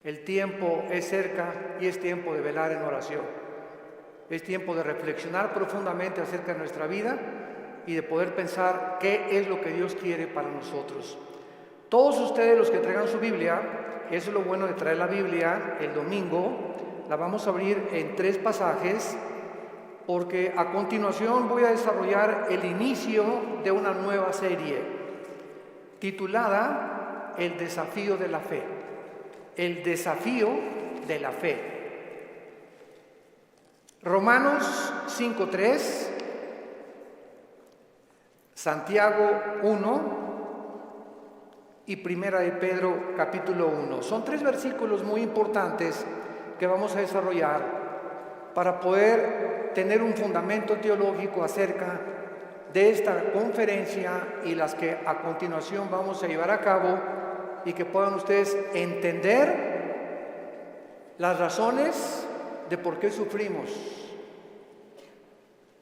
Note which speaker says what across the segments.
Speaker 1: El tiempo es cerca y es tiempo de velar en oración. Es tiempo de reflexionar profundamente acerca de nuestra vida y de poder pensar qué es lo que Dios quiere para nosotros. Todos ustedes los que traigan su Biblia, eso es lo bueno de traer la Biblia el domingo, la vamos a abrir en 3 pasajes, porque a continuación voy a desarrollar el inicio de una nueva serie titulada El desafío de la fe. El desafío de la fe. Romanos 5:3, Santiago 1 y Primera de Pedro capítulo 1. Son 3 versículos muy importantes que vamos a desarrollar para poder tener un fundamento teológico acerca de esta conferencia y las que a continuación vamos a llevar a cabo, y que puedan ustedes entender las razones de por qué sufrimos,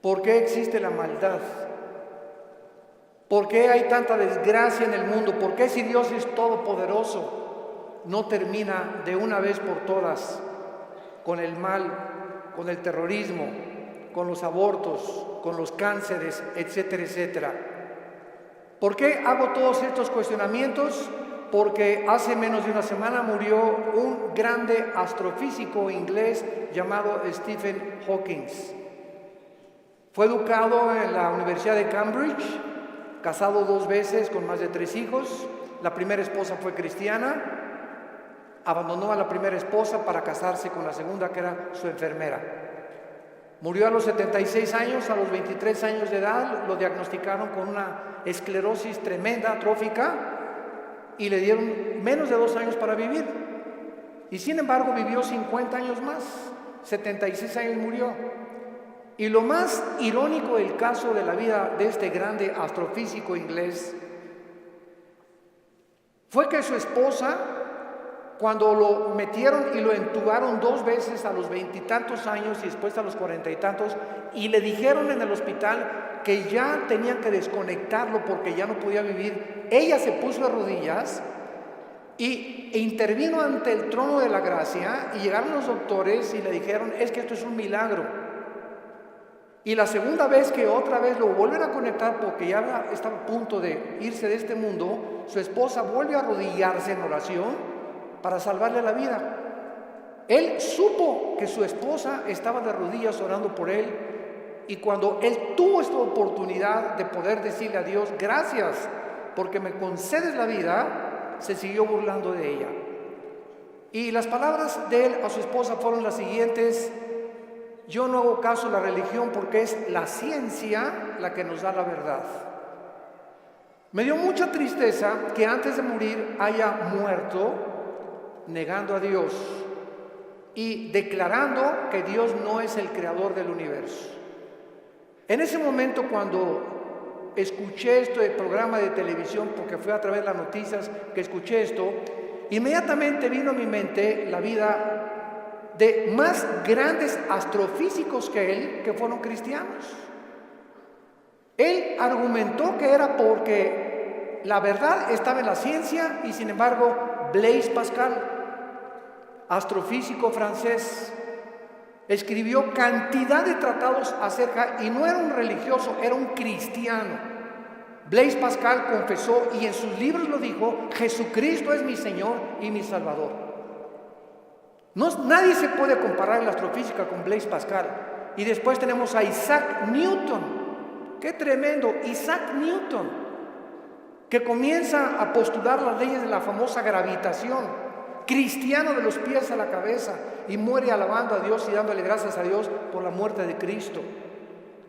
Speaker 1: por qué existe la maldad, por qué hay tanta desgracia en el mundo, por qué si Dios es todopoderoso no termina de una vez por todas con el mal, con el terrorismo, con los abortos, con los cánceres, etcétera, etcétera. ¿Por qué hago todos estos cuestionamientos? Porque hace menos de una semana murió un grande astrofísico inglés llamado Stephen Hawking. Fue educado en la Universidad de Cambridge, casado 2 veces con más de 3 hijos. La primera esposa fue cristiana, abandonó a la primera esposa para casarse con la segunda, que era su enfermera. Murió a los 76 años, a los 23 años de edad lo diagnosticaron con una esclerosis tremenda, atrófica, y le dieron menos de 2 años para vivir. Y sin embargo vivió 50 años más, 76 años murió. Y lo más irónico del caso de la vida de este grande astrofísico inglés fue que su esposa, cuando lo metieron y lo entubaron 2 veces a los 20 y tantos años y después a los 40 y tantos, y le dijeron en el hospital que ya tenían que desconectarlo porque ya no podía vivir, ella se puso de rodillas e intervino ante el trono de la gracia, y llegaron los doctores y le dijeron: es que esto es un milagro. Y la segunda vez que otra vez lo vuelven a conectar porque ya estaba a punto de irse de este mundo, su esposa vuelve a arrodillarse en oración para salvarle la vida. Él supo que su esposa estaba de rodillas orando por él, y cuando él tuvo esta oportunidad de poder decirle a Dios: gracias porque me concedes la vida, se siguió burlando de ella. Y las palabras de él a su esposa fueron las siguientes: yo no hago caso a la religión porque es la ciencia la que nos da la verdad. Me dio mucha tristeza que antes de morir haya muerto negando a Dios y declarando que Dios no es el creador del universo. En ese momento, cuando escuché este programa de televisión, porque fue a través de las noticias que escuché esto, inmediatamente vino a mi mente la vida de más grandes astrofísicos que él, que fueron cristianos. Él argumentó que era porque la verdad estaba en la ciencia, y sin embargo Blaise Pascal, astrofísico francés, escribió cantidad de tratados acerca, y no era un religioso, era un cristiano. Blaise Pascal confesó, y en sus libros lo dijo: Jesucristo es mi Señor y mi Salvador. Nadie se puede comparar en la astrofísica con Blaise Pascal. Y después tenemos a Isaac Newton. ¡Qué tremendo! Isaac Newton, que comienza a postular las leyes de la famosa gravitación. Cristiano de los pies a la cabeza, y muere alabando a Dios y dándole gracias a Dios por la muerte de Cristo.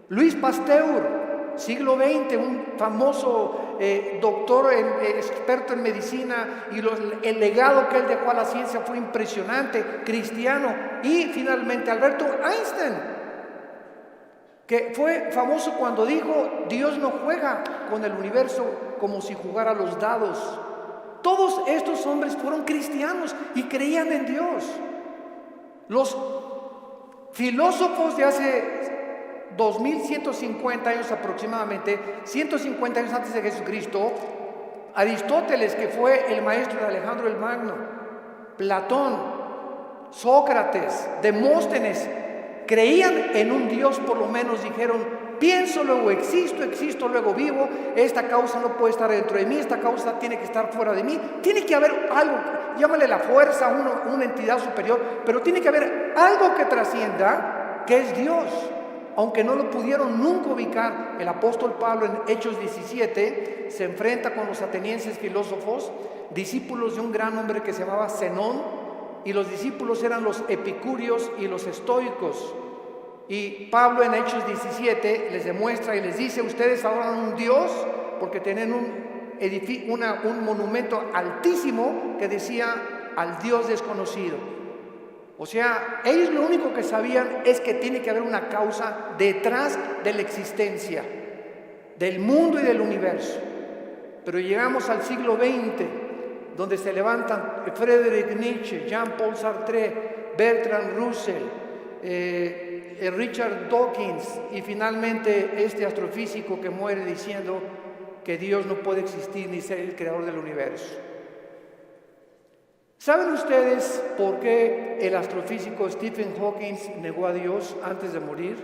Speaker 1: Louis Pasteur, siglo XX, un famoso doctor, experto en medicina, y el legado que él dejó a la ciencia fue impresionante, cristiano. Y finalmente Alberto Einstein, que fue famoso cuando dijo: Dios no juega con el universo como si jugara a los dados. Todos estos hombres fueron cristianos y creían en Dios. Los filósofos de hace 2150 años aproximadamente, 150 años antes de Jesucristo, Aristóteles, que fue el maestro de Alejandro el Magno, Platón, Sócrates, Demóstenes, creían en un Dios, por lo menos dijeron: pienso, luego existo, existo, luego vivo, esta causa no puede estar dentro de mí, esta causa tiene que estar fuera de mí, tiene que haber algo, llámale la fuerza, una entidad superior, pero tiene que haber algo que trascienda, que es Dios, aunque no lo pudieron nunca ubicar. El apóstol Pablo en Hechos 17 se enfrenta con los atenienses filósofos, discípulos de un gran hombre que se llamaba Zenón, y los discípulos eran los epicúreos y los estoicos. Y Pablo en Hechos 17 les demuestra y les dice: ustedes adoran un Dios porque tienen un monumento altísimo que decía al Dios desconocido. O sea, ellos lo único que sabían es que tiene que haber una causa detrás de la existencia del mundo y del universo. Pero llegamos al siglo XX, donde se levantan Friedrich Nietzsche, Jean-Paul Sartre, Bertrand Russell, Richard Dawkins, y finalmente este astrofísico que muere diciendo que Dios no puede existir ni ser el creador del universo. ¿Saben ustedes por qué el astrofísico Stephen Hawking negó a Dios antes de morir?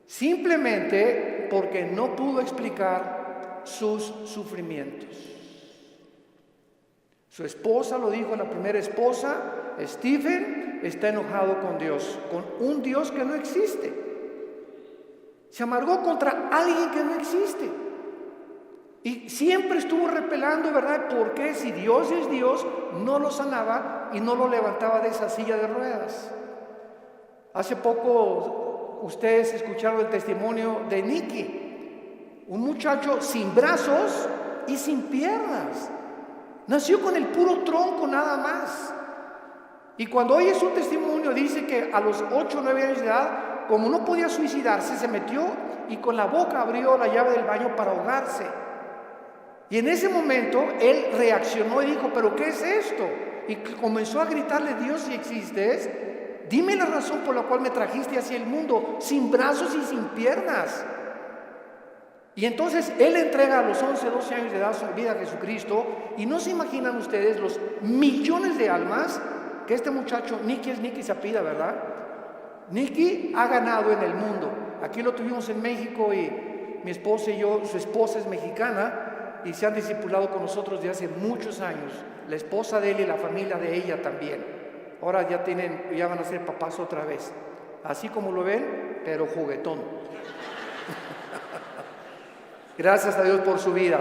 Speaker 1: Simplemente porque no pudo explicar sus sufrimientos. Su esposa lo dijo, la primera esposa: Stephen está enojado con Dios, con un Dios que no existe. Se amargó contra alguien que no existe. Y siempre estuvo repelando, ¿verdad? ¿Por qué, si Dios es Dios, no lo sanaba y no lo levantaba de esa silla de ruedas? Hace poco ustedes escucharon el testimonio de Nicky, un muchacho sin brazos y sin piernas. Nació con el puro tronco nada más. Y cuando oye su testimonio, dice que a los 8 o 9 años de edad, como no podía suicidarse, se metió y con la boca abrió la llave del baño para ahogarse. Y en ese momento él reaccionó y dijo: ¿pero qué es esto? Y comenzó a gritarle: Dios, si existes, dime la razón por la cual me trajiste hacia el mundo sin brazos y sin piernas. Y entonces él entrega a los 11, 12 años de edad su vida a Jesucristo. Y no se imaginan ustedes los millones de almas que este muchacho, Nicky se apellida, ¿verdad? Nicky ha ganado en el mundo. Aquí lo tuvimos en México y mi esposa y yo, su esposa es mexicana y se han discipulado con nosotros de hace muchos años. La esposa de él y la familia de ella también. Ahora ya van a ser papás otra vez. Así como lo ven, pero juguetón. Gracias a Dios por su vida.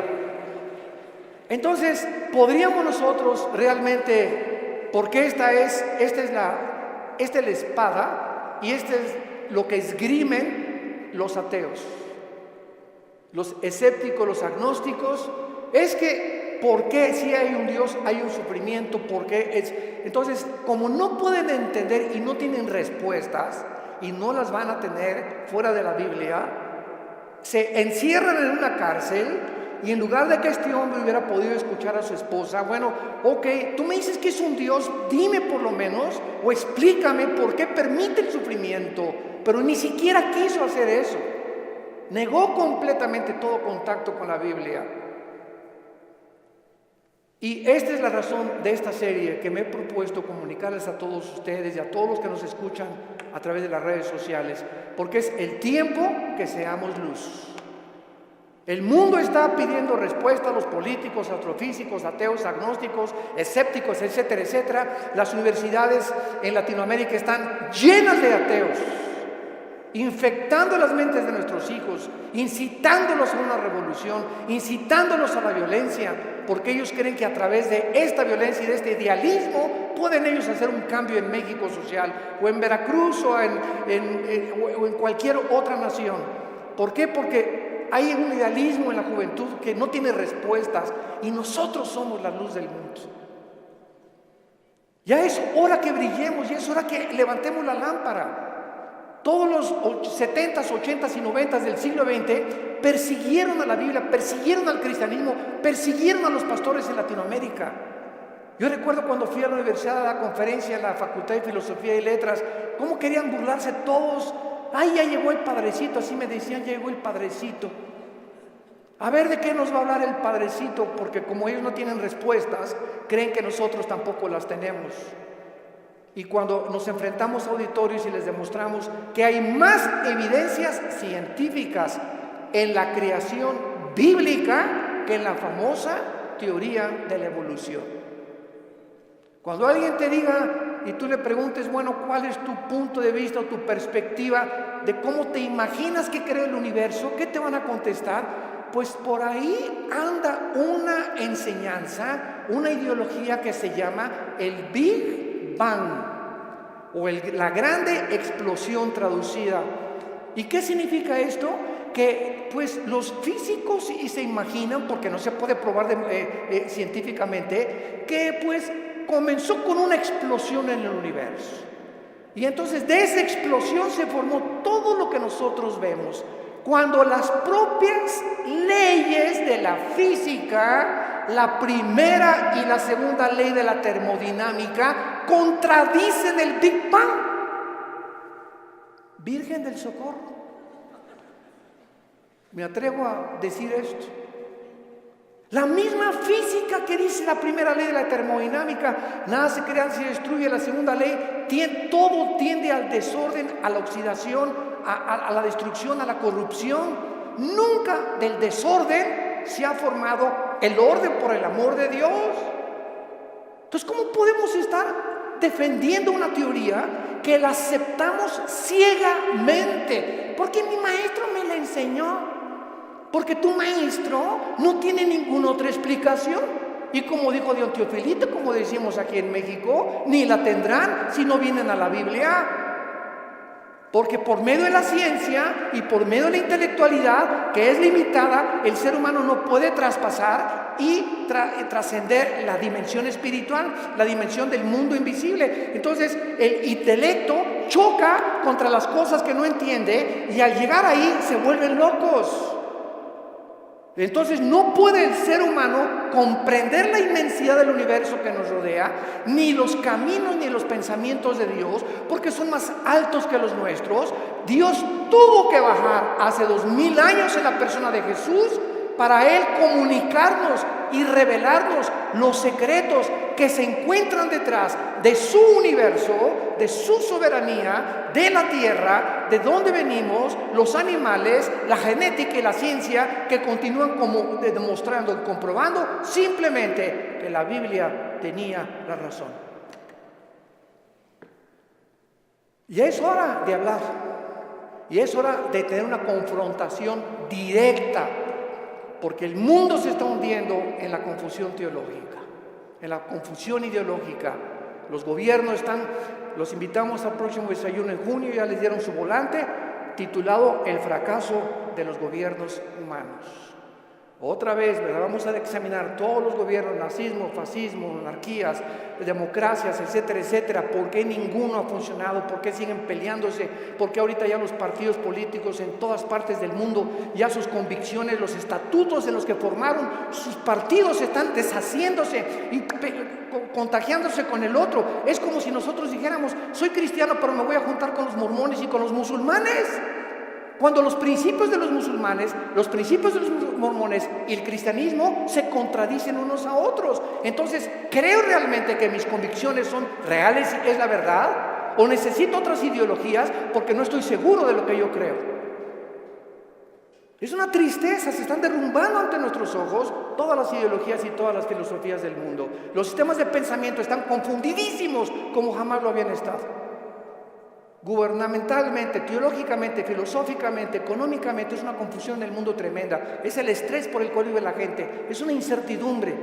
Speaker 1: Entonces, podríamos nosotros realmente, porque esta es la espada y este es lo que esgrimen los ateos, los escépticos, los agnósticos, es que ¿por qué si hay un Dios hay un sufrimiento? ¿Por qué es? Entonces, como no pueden entender y no tienen respuestas y no las van a tener fuera de la Biblia, se encierran en una cárcel. Y en lugar de que este hombre hubiera podido escuchar a su esposa: bueno, ok, tú me dices que es un Dios, dime por lo menos, o explícame por qué permite el sufrimiento. Pero ni siquiera quiso hacer eso. Negó completamente todo contacto con la Biblia. Y esta es la razón de esta serie que me he propuesto comunicarles a todos ustedes y a todos los que nos escuchan a través de las redes sociales, porque es el tiempo que seamos luz. El mundo está pidiendo respuesta a los políticos, astrofísicos, ateos, agnósticos, escépticos, etcétera, etcétera. Las universidades en Latinoamérica están llenas de ateos, infectando las mentes de nuestros hijos, incitándolos a una revolución, incitándolos a la violencia, porque ellos creen que a través de esta violencia y de este idealismo pueden ellos hacer un cambio en México social, o en Veracruz, o en cualquier otra nación. ¿Por qué? Porque hay un idealismo en la juventud que no tiene respuestas, y nosotros somos la luz del mundo. Ya es hora que brillemos, ya es hora que levantemos la lámpara. Todos los 70s, 80s y 90s del siglo XX persiguieron a la Biblia, persiguieron al cristianismo, persiguieron a los pastores en Latinoamérica. Yo recuerdo cuando fui a la universidad a la conferencia en la Facultad de Filosofía y Letras, cómo querían burlarse todos. ¡Ay, ya llegó el padrecito! Así me decían: ya llegó el padrecito. A ver de qué nos va a hablar el Padrecito, porque como ellos no tienen respuestas, creen que nosotros tampoco las tenemos. Y cuando nos enfrentamos a auditorios y les demostramos que hay más evidencias científicas en la creación bíblica que en la famosa teoría de la evolución. Cuando alguien te diga y tú le preguntes, bueno, ¿cuál es tu punto de vista o tu perspectiva de cómo te imaginas que crea el universo? ¿Qué te van a contestar? Pues por ahí anda una enseñanza, una ideología que se llama el Big Bang o la grande explosión traducida. ¿Y qué significa esto? Que pues los físicos y se imaginan, porque no se puede probar científicamente, que pues comenzó con una explosión en el universo. Y entonces de esa explosión se formó todo lo que nosotros vemos. Cuando las propias leyes de la física, la primera y la segunda ley de la termodinámica, contradicen el Big Bang. Virgen del Socorro. Me atrevo a decir esto. La misma física que dice la primera ley de la termodinámica, nada se crea, se destruye. La segunda ley, todo tiende al desorden, a la oxidación, a la destrucción, a la corrupción. Nunca del desorden se ha formado el orden, por el amor de Dios. Entonces, ¿cómo podemos estar defendiendo una teoría que la aceptamos ciegamente? Porque mi maestro me la enseñó. Porque tu maestro no tiene ninguna otra explicación. Y como dijo Don Teofilito, como decimos aquí en México, ni la tendrán si no vienen a la Biblia. Porque por medio de la ciencia y por medio de la intelectualidad, que es limitada, el ser humano no puede traspasar y trascender la dimensión espiritual, la dimensión del mundo invisible. Entonces el intelecto choca contra las cosas que no entiende y al llegar ahí se vuelven locos. Entonces no puede el ser humano comprender la inmensidad del universo que nos rodea, ni los caminos ni los pensamientos de Dios, porque son más altos que los nuestros. Dios tuvo que bajar hace 2000 años en la persona de Jesús para Él comunicarnos y revelarnos los secretos que se encuentran detrás de su universo, de su soberanía, de la tierra, de dónde venimos, los animales, la genética y la ciencia, que continúan como demostrando y comprobando simplemente que la Biblia tenía la razón. Y es hora de hablar, y es hora de tener una confrontación directa, porque el mundo se está hundiendo en la confusión teológica, en la confusión ideológica. Los gobiernos los invitamos al próximo desayuno en junio, ya les dieron su volante titulado El fracaso de los gobiernos humanos. Otra vez, ¿verdad? Vamos a examinar todos los gobiernos, nazismo, fascismo, monarquías, democracias, etcétera, etcétera. ¿Por qué ninguno ha funcionado? ¿Por qué siguen peleándose? ¿Por qué ahorita ya los partidos políticos en todas partes del mundo, ya sus convicciones, los estatutos en los que formaron sus partidos están deshaciéndose y contagiándose con el otro? Es como si nosotros dijéramos, soy cristiano, pero me voy a juntar con los mormones y con los musulmanes. Cuando los principios de los musulmanes, los principios de los mormones y el cristianismo se contradicen unos a otros. Entonces, ¿creo realmente que mis convicciones son reales y es la verdad? ¿O necesito otras ideologías porque no estoy seguro de lo que yo creo? Es una tristeza, se están derrumbando ante nuestros ojos todas las ideologías y todas las filosofías del mundo. Los sistemas de pensamiento están confundidísimos como jamás lo habían estado. Gubernamentalmente, teológicamente, filosóficamente, económicamente, es una confusión en el mundo tremenda. Es el estrés por el cual vive la gente. Es una incertidumbre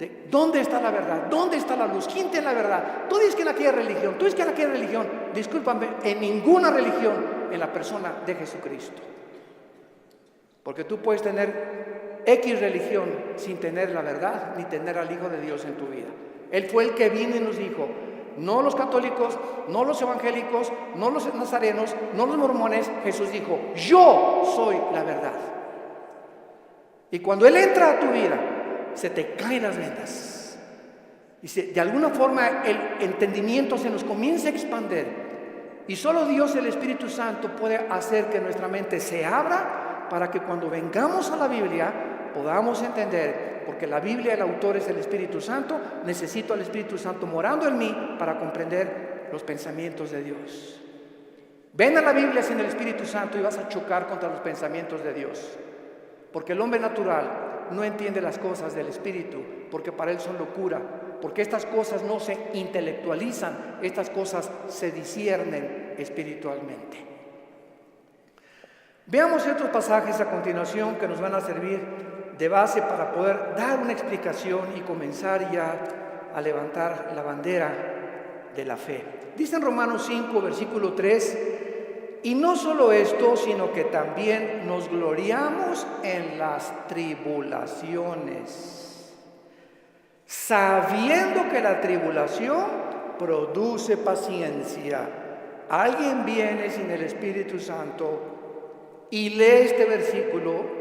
Speaker 1: de dónde está la verdad, dónde está la luz, quién tiene la verdad. Tú dices que en aquella religión, tú dices que en aquella religión. Discúlpame, en ninguna religión, en la persona de Jesucristo. Porque tú puedes tener X religión sin tener la verdad, ni tener al Hijo de Dios en tu vida. Él fue el que vino y nos dijo: no los católicos, no los evangélicos, no los nazarenos, no los mormones. Jesús dijo: yo soy la verdad. Y cuando Él entra a tu vida, se te caen las vendas. Y de alguna forma el entendimiento se nos comienza a expandir. Y solo Dios, el Espíritu Santo, puede hacer que nuestra mente se abra para que cuando vengamos a la Biblia podamos entender, porque la Biblia, el autor es el Espíritu Santo, necesito al Espíritu Santo morando en mí para comprender los pensamientos de Dios. Ven a la Biblia sin el Espíritu Santo y vas a chocar contra los pensamientos de Dios, porque el hombre natural no entiende las cosas del Espíritu, porque para él son locura, porque estas cosas no se intelectualizan, estas cosas se disciernen espiritualmente. Veamos estos pasajes a continuación que nos van a servir de base para poder dar una explicación y comenzar ya a levantar la bandera de la fe. Dice en Romanos 5, versículo 3: y no solo esto, sino que también nos gloriamos en las tribulaciones, sabiendo que la tribulación produce paciencia. Alguien viene sin el Espíritu Santo y lee este versículo,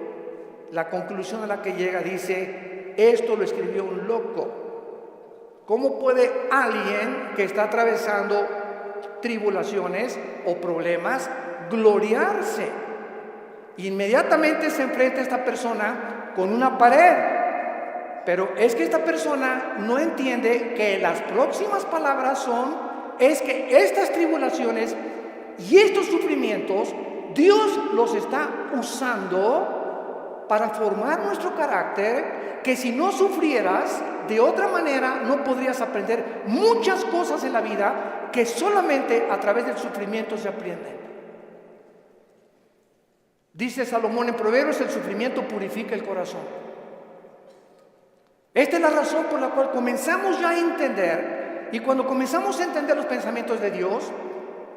Speaker 1: la conclusión a la que llega dice: esto lo escribió un loco. ¿Cómo puede alguien que está atravesando tribulaciones o problemas gloriarse? Inmediatamente se enfrenta a esta persona con una pared, pero es que esta persona no entiende que las próximas palabras es que estas tribulaciones y estos sufrimientos Dios los está usando para formar nuestro carácter, que si no sufrieras de otra manera no podrías aprender muchas cosas en la vida que solamente a través del sufrimiento se aprenden. Dice Salomón en Proverbios: el sufrimiento purifica el corazón. Esta es la razón por la cual comenzamos ya a entender, y cuando comenzamos a entender los pensamientos de Dios,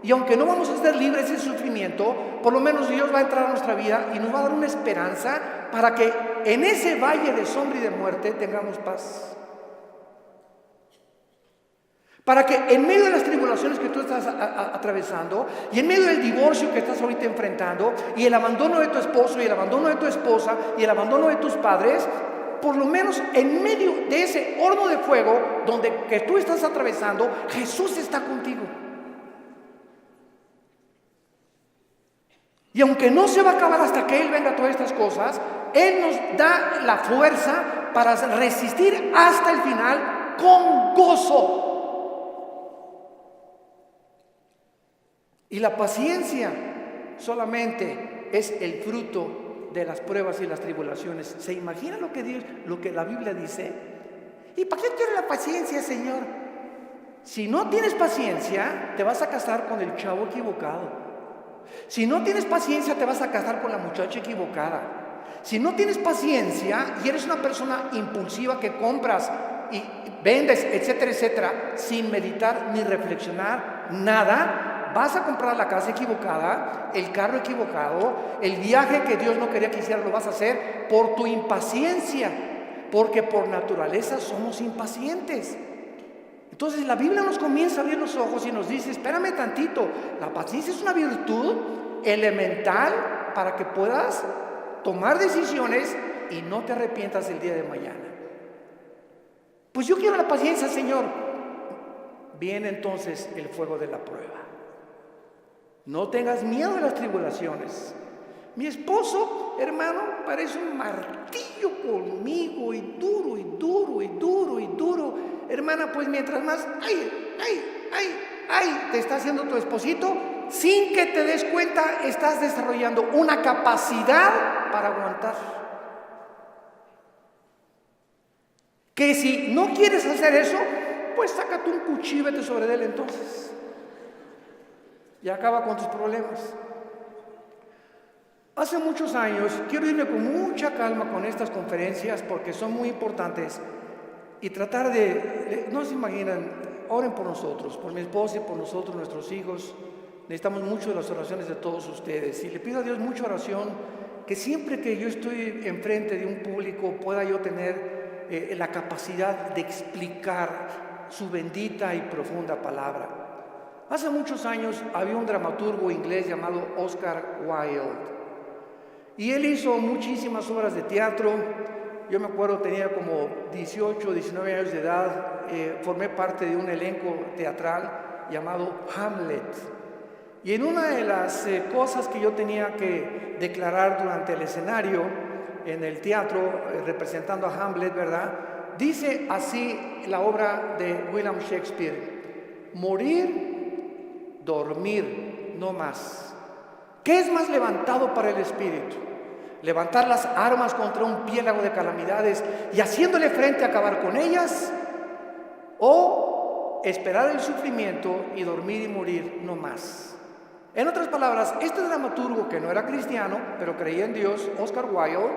Speaker 1: y aunque no vamos a ser libres de sufrimiento, por lo menos Dios va a entrar a nuestra vida y nos va a dar una esperanza para que en ese valle de sombra y de muerte tengamos paz. Para que en medio de las tribulaciones que tú estás atravesando, y en medio del divorcio que estás ahorita enfrentando, y el abandono de tu esposo, y el abandono de tu esposa, y el abandono de tus padres, por lo menos en medio de ese horno de fuego que tú estás atravesando, Jesús está contigo. Y aunque no se va a acabar hasta que Él venga a todas estas cosas, Él nos da la fuerza para resistir hasta el final con gozo. Y la paciencia solamente es el fruto de las pruebas y las tribulaciones. ¿Se imagina lo que la Biblia dice? ¿Y para qué quiere la paciencia, Señor? Si no tienes paciencia, te vas a casar con el chavo equivocado. Si no tienes paciencia, te vas a casar con la muchacha equivocada. Si no tienes paciencia y eres una persona impulsiva que compras y vendes, etcétera, etcétera, sin meditar ni reflexionar nada, vas a comprar la casa equivocada, el carro equivocado, el viaje que Dios no quería que hicieras lo vas a hacer por tu impaciencia, porque por naturaleza somos impacientes. Entonces la Biblia nos comienza a abrir los ojos y nos dice: espérame tantito, la paciencia es una virtud elemental para que puedas tomar decisiones y no te arrepientas el día de mañana. Pues yo quiero la paciencia, Señor. Viene entonces el fuego de la prueba. No tengas miedo de las tribulaciones. Mi esposo, hermano, parece un martillo conmigo, y duro, y duro, y duro, y duro. Hermana, pues mientras más, te está haciendo tu esposito, sin que te des cuenta, estás desarrollando una capacidad para aguantar. Que si no quieres hacer eso, pues sácate un cuchillo y vete sobre él entonces. Y acaba con tus problemas. Hace muchos años, quiero irme con mucha calma con estas conferencias porque son muy importantes, y tratar no se imaginan, oren por nosotros, por mi esposa y por nosotros, nuestros hijos. Necesitamos mucho de las oraciones de todos ustedes, y le pido a Dios mucha oración, que siempre que yo estoy enfrente de un público pueda yo tener la capacidad de explicar su bendita y profunda palabra. Hace muchos años había un dramaturgo inglés llamado Oscar Wilde, y él hizo muchísimas obras de teatro. Yo me acuerdo, tenía como 18, 19 años de edad, formé parte de un elenco teatral llamado Hamlet. Y en una de las cosas que yo tenía que declarar durante el escenario en el teatro, representando a Hamlet, ¿verdad? Dice así la obra de William Shakespeare: morir, dormir, no más. ¿Qué es más levantado para el espíritu? ¿Levantar las armas contra un piélago de calamidades y haciéndole frente a acabar con ellas? ¿O esperar el sufrimiento y dormir y morir no más? En otras palabras, este dramaturgo, que no era cristiano, pero creía en Dios, Oscar Wilde,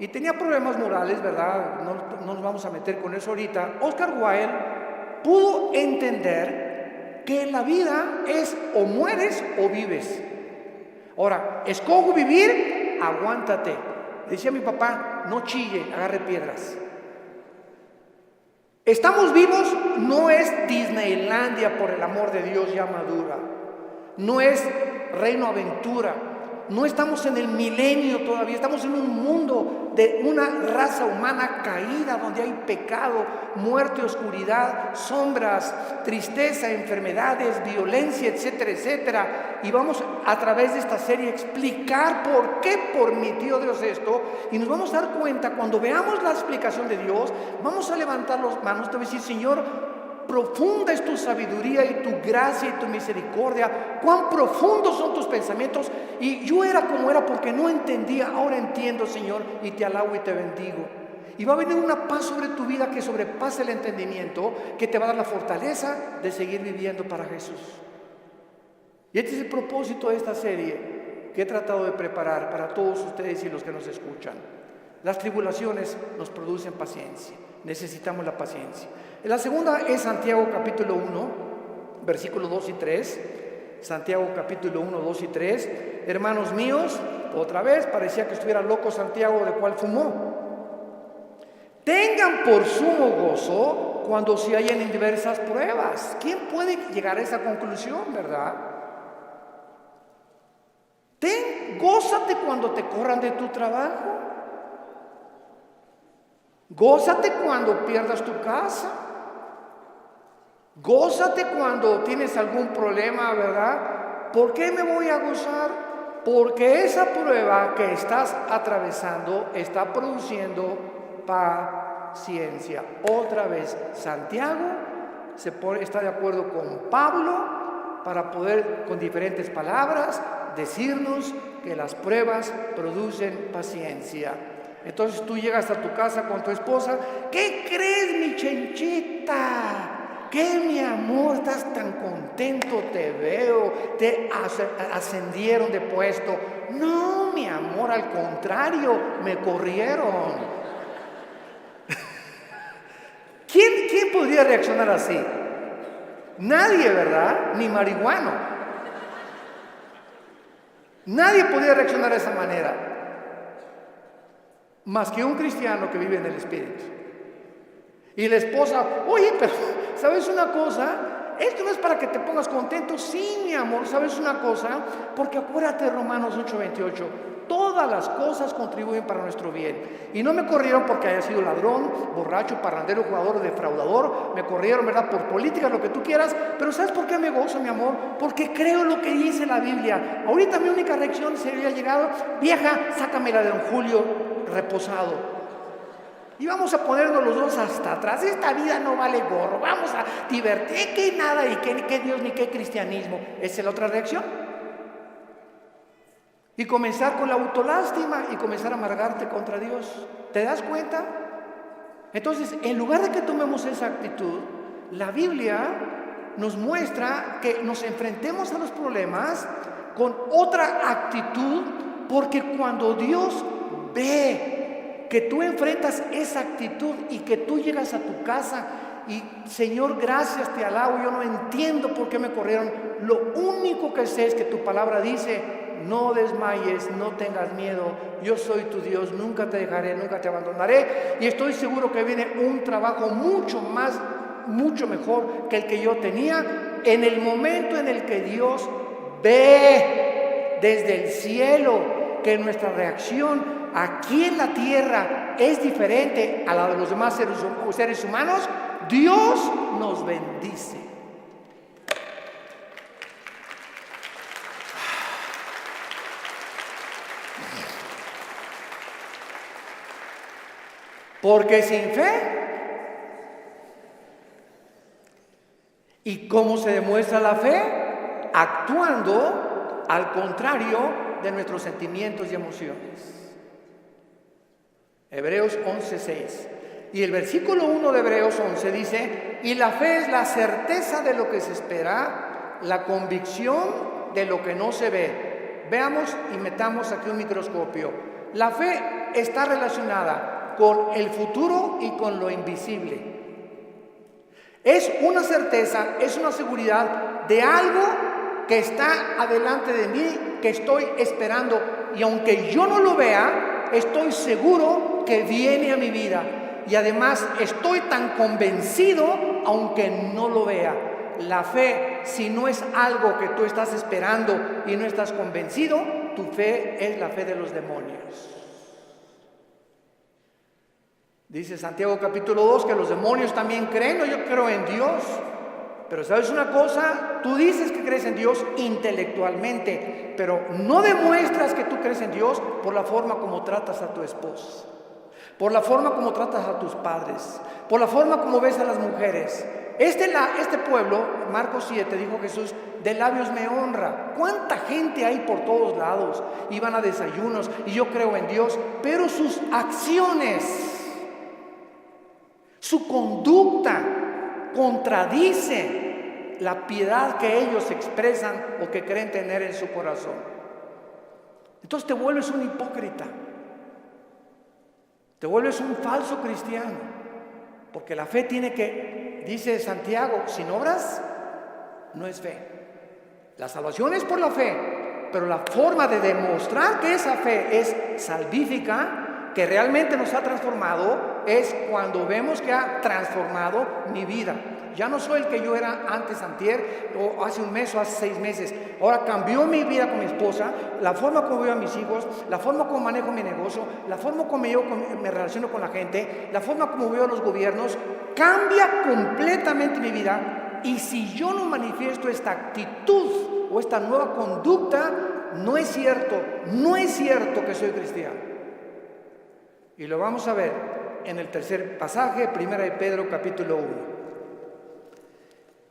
Speaker 1: y tenía problemas morales, ¿verdad? No nos vamos a meter con eso ahorita. Oscar Wilde pudo entender que la vida es o mueres o vives. Ahora, escojo vivir, aguántate. Decía mi papá: no chille, agarre piedras. Estamos vivos no es Disneylandia, por el amor de Dios, ya madura. No es Reino Aventura. No estamos en el milenio todavía, estamos en un mundo de una raza humana caída, donde hay pecado, muerte, oscuridad, sombras, tristeza, enfermedades, violencia, etcétera, etcétera. Y vamos a través de esta serie a explicar por qué permitió Dios esto, y nos vamos a dar cuenta, cuando veamos la explicación de Dios, vamos a levantar las manos, te voy a decir: Señor, profunda es tu sabiduría y tu gracia y tu misericordia. Cuán profundos son tus pensamientos. Y yo era como era porque no entendía. Ahora entiendo, Señor, y te alabo y te bendigo. Y va a venir una paz sobre tu vida que sobrepasa el entendimiento, que te va a dar la fortaleza de seguir viviendo para Jesús. Y este es el propósito de esta serie que he tratado de preparar para todos ustedes y los que nos escuchan. Las tribulaciones nos producen paciencia. Necesitamos la paciencia. La segunda es Santiago capítulo 1, versículos 2 y 3. Santiago capítulo 1, 2 y 3. Hermanos míos, otra vez, parecía que estuviera loco Santiago, de cual fumó. Tengan por sumo gozo cuando se hallen en diversas pruebas. ¿Quién puede llegar a esa conclusión, verdad? Gózate cuando te corran de tu trabajo. Gózate cuando pierdas tu casa. Gózate cuando tienes algún problema, ¿verdad? ¿Por qué me voy a gozar? Porque esa prueba que estás atravesando está produciendo paciencia. Otra vez, Santiago está de acuerdo con Pablo para poder, con diferentes palabras, decirnos que las pruebas producen paciencia. Entonces tú llegas a tu casa con tu esposa: ¿qué crees, mi chenchita? ¿Qué, mi amor? Estás tan contento, te veo, te ascendieron de puesto. No, mi amor, al contrario, me corrieron. ¿Quién podría reaccionar así? Nadie, ¿verdad? Ni marihuano. Nadie podría reaccionar de esa manera, más que un cristiano que vive en el Espíritu. Y la esposa: oye, pero ¿sabes una cosa? Esto no es para que te pongas contento. Sí, mi amor, ¿sabes una cosa? Porque acuérdate, Romanos 8:28, todas las cosas contribuyen para nuestro bien. Y no me corrieron porque haya sido ladrón, borracho, parrandero, jugador, defraudador. Me corrieron, ¿verdad?, por políticas, lo que tú quieras. Pero ¿sabes por qué me gozo, mi amor? Porque creo lo que dice la Biblia. Ahorita mi única reacción sería llegado: vieja, sácamela de don Julio reposado. Y vamos a ponernos los dos hasta atrás. Esta vida no vale gorro. Vamos a divertir. Que nada, y que Dios ni qué cristianismo. Esa es la otra reacción. Y comenzar con la autolástima y comenzar a amargarte contra Dios. ¿Te das cuenta? Entonces, en lugar de que tomemos esa actitud, la Biblia nos muestra que nos enfrentemos a los problemas con otra actitud, porque cuando Dios ve que tú enfrentas esa actitud y que tú llegas a tu casa y: Señor, gracias, te alabo, yo no entiendo por qué me corrieron, lo único que sé es que tu palabra dice: no desmayes, no tengas miedo, yo soy tu Dios, nunca te dejaré, nunca te abandonaré. Y estoy seguro que viene un trabajo mucho mejor que el que yo tenía, en el momento en el que Dios ve desde el cielo que nuestra reacción aquí en la tierra es diferente a la de los demás seres humanos. Dios nos bendice. Porque sin fe. ¿Y cómo se demuestra la fe? Actuando al contrario de nuestros sentimientos y emociones. Hebreos 11:6. Y el versículo 1 de Hebreos 11 dice: y la fe es la certeza de lo que se espera, la convicción de lo que no se ve. Veamos y metamos aquí un microscopio. La fe está relacionada con el futuro y con lo invisible. Es una certeza, es una seguridad de algo que está adelante de mí, que estoy esperando. Y aunque yo no lo vea, estoy seguro que viene a mi vida. Y además estoy tan convencido, aunque no lo vea. La fe, si no es algo que tú estás esperando y no estás convencido, tu fe es la fe de los demonios. Dice Santiago capítulo 2 que los demonios también creen. No, yo creo en Dios. Pero ¿sabes una cosa? Tú dices que crees en Dios intelectualmente, pero no demuestras que tú crees en Dios por la forma como tratas a tu esposa, por la forma como tratas a tus padres, por la forma como ves a las mujeres. Este pueblo, Marcos 7, dijo Jesús, de labios me honra. ¿Cuánta gente hay por todos lados? Iban a desayunos y yo creo en Dios, pero sus acciones, su conducta contradice la piedad que ellos expresan o que creen tener en su corazón. Entonces te vuelves un hipócrita, te vuelves un falso cristiano, porque la fe tiene que, dice Santiago, sin obras no es fe. La salvación es por la fe, pero la forma de demostrar que esa fe es salvífica, que realmente nos ha transformado, es cuando vemos que ha transformado mi vida. Ya no soy el que yo era antes, antier, o hace un mes o hace 6 meses. Ahora cambió mi vida con mi esposa, la forma como veo a mis hijos, la forma como manejo mi negocio, la forma como me relaciono con la gente, la forma como veo a los gobiernos. Cambia completamente mi vida. Y si yo no manifiesto esta actitud o esta nueva conducta, no es cierto que soy cristiano. Y lo vamos a ver en el tercer pasaje, 1 de Pedro capítulo 1.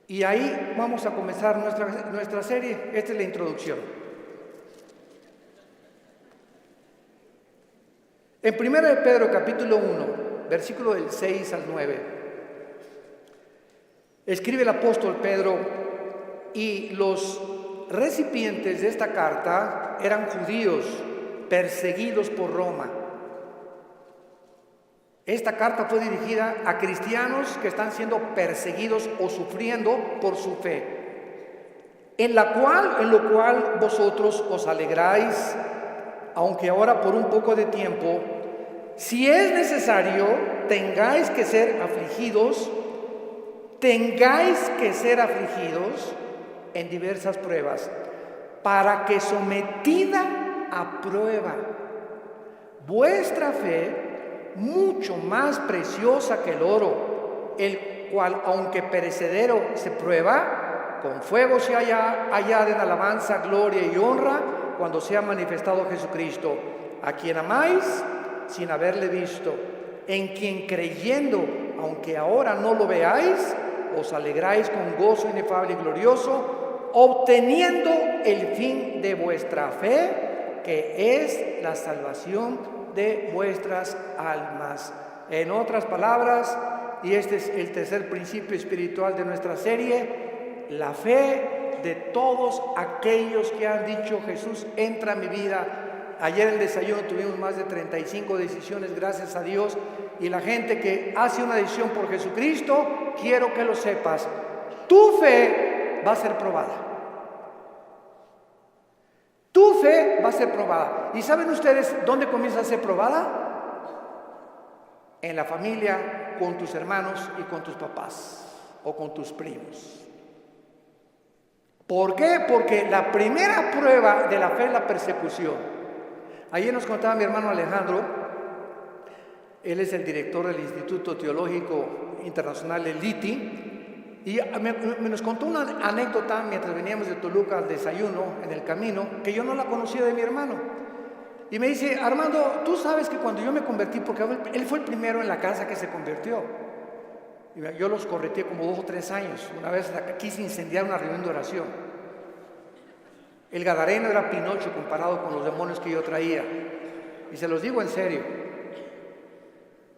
Speaker 1: Y ahí vamos a comenzar nuestra serie. Esta es la introducción. En 1 de Pedro capítulo 1, versículo del 6 al 9, escribe el apóstol Pedro, y los recipientes de esta carta eran judíos perseguidos por Roma. Esta carta fue dirigida a cristianos que están siendo perseguidos o sufriendo por su fe, en lo cual vosotros os alegráis, aunque ahora por un poco de tiempo, si es necesario, tengáis que ser afligidos en diversas pruebas, para que sometida a prueba vuestra fe, mucho más preciosa que el oro, el cual aunque perecedero se prueba, con fuego se hallada en alabanza, gloria y honra cuando sea manifestado Jesucristo, a quien amáis sin haberle visto, en quien creyendo, aunque ahora no lo veáis, os alegráis con gozo inefable y glorioso, obteniendo el fin de vuestra fe, que es la salvación de vuestras almas. En otras palabras, y este es el tercer principio espiritual de nuestra serie, la fe de todos aquellos que han dicho: Jesús, entra a mi vida. Ayer en el desayuno tuvimos más de 35 decisiones, gracias a Dios, y la gente que hace una decisión por Jesucristo, quiero que lo sepas, tu fe va a ser probada. Tu fe va a ser probada. ¿Y saben ustedes dónde comienza a ser probada? En la familia, con tus hermanos y con tus papás o con tus primos. ¿Por qué? Porque la primera prueba de la fe es la persecución. Ayer nos contaba mi hermano Alejandro, él es el director del Instituto Teológico Internacional, el ITI, y nos contó una anécdota mientras veníamos de Toluca al desayuno en el camino, que yo no la conocía de mi hermano. Y me dice, Armando, tú sabes que cuando yo me convertí, porque él fue el primero en la casa que se convirtió. Y yo los correteé como 2 o 3 años. Una vez quise incendiar una reunión de oración. El gadareno era Pinocho comparado con los demonios que yo traía. Y se los digo en serio.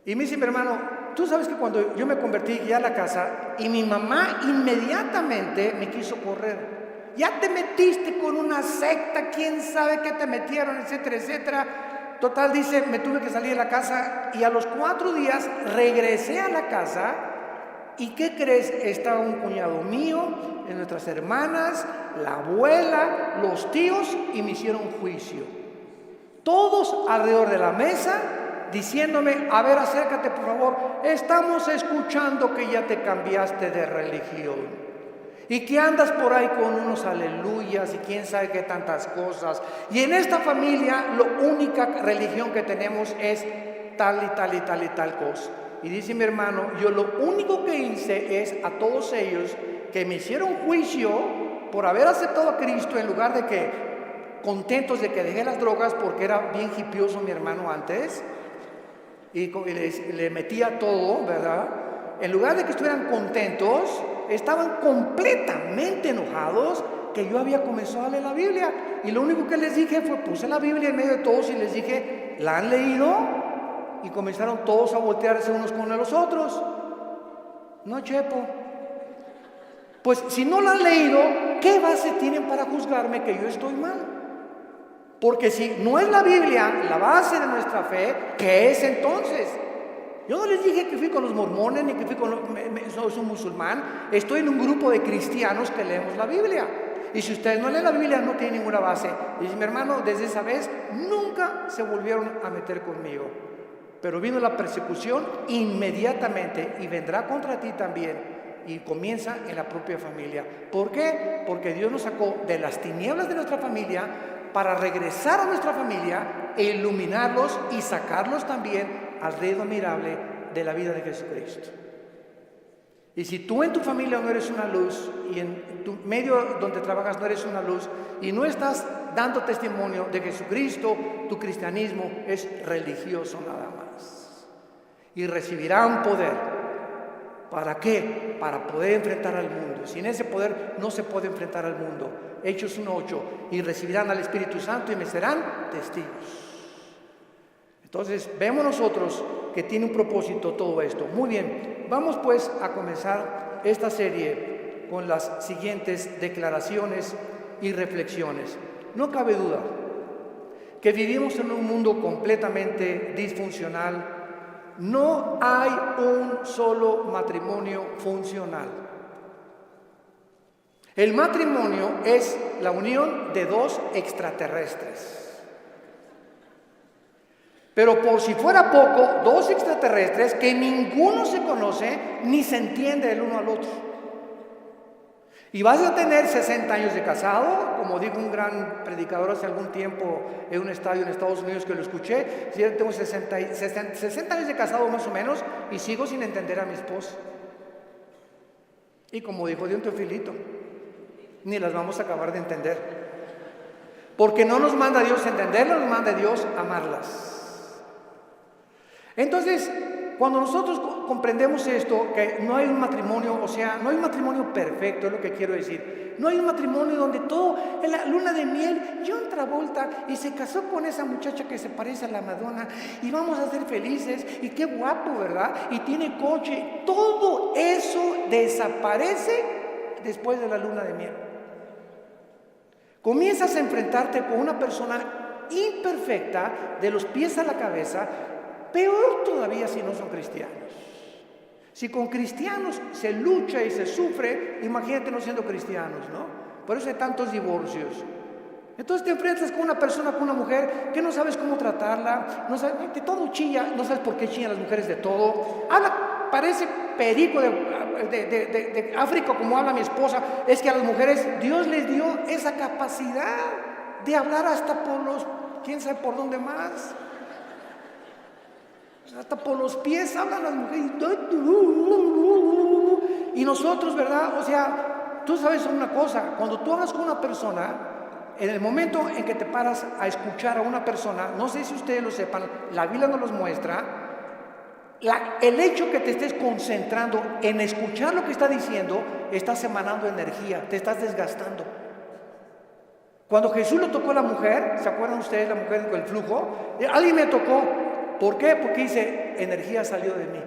Speaker 1: Y me dice mi hermano, tú sabes que cuando yo me convertí ya a la casa, y mi mamá inmediatamente me quiso correr. Ya te metiste con una secta, quién sabe qué te metieron, etcétera, etcétera. Total, dice, me tuve que salir de la casa y a los 4 días regresé a la casa. ¿Y qué crees? Estaba un cuñado mío, nuestras hermanas, la abuela, los tíos, y me hicieron juicio. Todos alrededor de la mesa diciéndome, a ver, acércate por favor, estamos escuchando que ya te cambiaste de religión. Y que andas por ahí con unos aleluyas y quién sabe qué tantas cosas. Y en esta familia la única religión que tenemos es tal y tal y tal y tal cosa. Y dice mi hermano, yo lo único que hice es a todos ellos que me hicieron juicio por haber aceptado a Cristo, en lugar de que contentos de que dejé las drogas, porque era bien hipioso mi hermano antes, y le metía todo, ¿verdad? En lugar de que estuvieran contentos, estaban completamente enojados que yo había comenzado a leer la Biblia. Y lo único que les dije fue, puse la Biblia en medio de todos y les dije, ¿la han leído? Y comenzaron todos a voltearse unos con los otros. No, Chepo. Pues si no la han leído, ¿qué base tienen para juzgarme que yo estoy mal? Porque si no es la Biblia la base de nuestra fe, ¿qué es entonces? Yo no les dije que fui con los mormones ni que fui con soy un musulmán. Estoy en un grupo de cristianos que leemos la Biblia. Y si ustedes no leen la Biblia, no tienen ninguna base. Dice mi hermano, desde esa vez nunca se volvieron a meter conmigo. Pero vino la persecución inmediatamente y vendrá contra ti también. Y comienza en la propia familia. ¿Por qué? Porque Dios nos sacó de las tinieblas de nuestra familia para regresar a nuestra familia e iluminarlos y sacarlos también al reino admirable de la vida de Jesucristo. Y si tú en tu familia no eres una luz, y en tu medio donde trabajas no eres una luz, y no estás dando testimonio de Jesucristo, tu cristianismo es religioso nada más. Y recibirán poder. ¿Para qué? Para poder enfrentar al mundo. Sin ese poder no se puede enfrentar al mundo. Hechos 1:8. Y recibirán al Espíritu Santo y me serán testigos. Entonces, vemos nosotros que tiene un propósito todo esto. Muy bien, vamos pues a comenzar esta serie con las siguientes declaraciones y reflexiones. No cabe duda que vivimos en un mundo completamente disfuncional. No hay un solo matrimonio funcional. El matrimonio es la unión de 2 extraterrestres. Pero por si fuera poco, 2 extraterrestres que ninguno se conoce ni se entiende el uno al otro. Y vas a tener 60 años de casado, como dijo un gran predicador hace algún tiempo en un estadio en Estados Unidos que lo escuché. Si yo tengo 60 años de casado más o menos y sigo sin entender a mi esposa. Y como dijo Dios Teofilito, ni las vamos a acabar de entender. Porque no nos manda Dios entenderlas, nos manda Dios amarlas. Entonces, cuando nosotros comprendemos esto, que no hay un matrimonio, o sea, no hay un matrimonio perfecto, es lo que quiero decir. No hay un matrimonio donde todo, en la luna de miel, John Travolta y se casó con esa muchacha que se parece a la Madonna y vamos a ser felices y qué guapo, ¿verdad? Y tiene coche. Todo eso desaparece después de la luna de miel. Comienzas a enfrentarte con una persona imperfecta de los pies a la cabeza. Peor todavía si no son cristianos. Si con cristianos se lucha y se sufre, imagínate no siendo cristianos, ¿no? Por eso hay tantos divorcios. Entonces te enfrentas con una persona, con una mujer que no sabes cómo tratarla, no sabes, de todo chilla, no sabes por qué chillan las mujeres de todo. Habla, parece perico de África como habla mi esposa. Es que a las mujeres Dios les dio esa capacidad de hablar hasta por los, quién sabe por dónde más. Hasta por los pies hablan las mujeres. Y nosotros, ¿verdad? O sea, tú sabes una cosa, cuando tú hablas con una persona, en el momento en que te paras a escuchar a una persona, no sé si ustedes lo sepan, la Biblia nos los muestra, el hecho que te estés concentrando en escuchar lo que está diciendo, estás emanando energía, te estás desgastando. Cuando Jesús lo tocó a la mujer, ¿se acuerdan ustedes la mujer con el flujo? Alguien me tocó. ¿Por qué? Porque dice, energía salió de mí.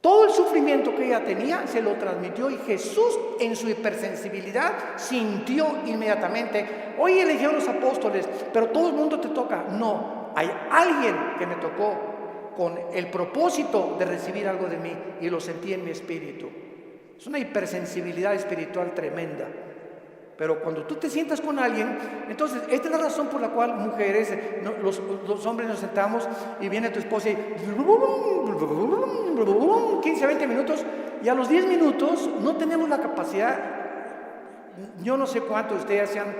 Speaker 1: Todo el sufrimiento que ella tenía se lo transmitió y Jesús en su hipersensibilidad sintió inmediatamente. Hoy eligieron los apóstoles, pero todo el mundo te toca. No, hay alguien que me tocó con el propósito de recibir algo de mí y lo sentí en mi espíritu. Es una hipersensibilidad espiritual tremenda. Pero cuando tú te sientas con alguien, entonces esta es la razón por la cual mujeres, los hombres nos sentamos y viene tu esposa y 15, 20 minutos y a los 10 minutos no tenemos la capacidad, yo no sé cuántos de ustedes sean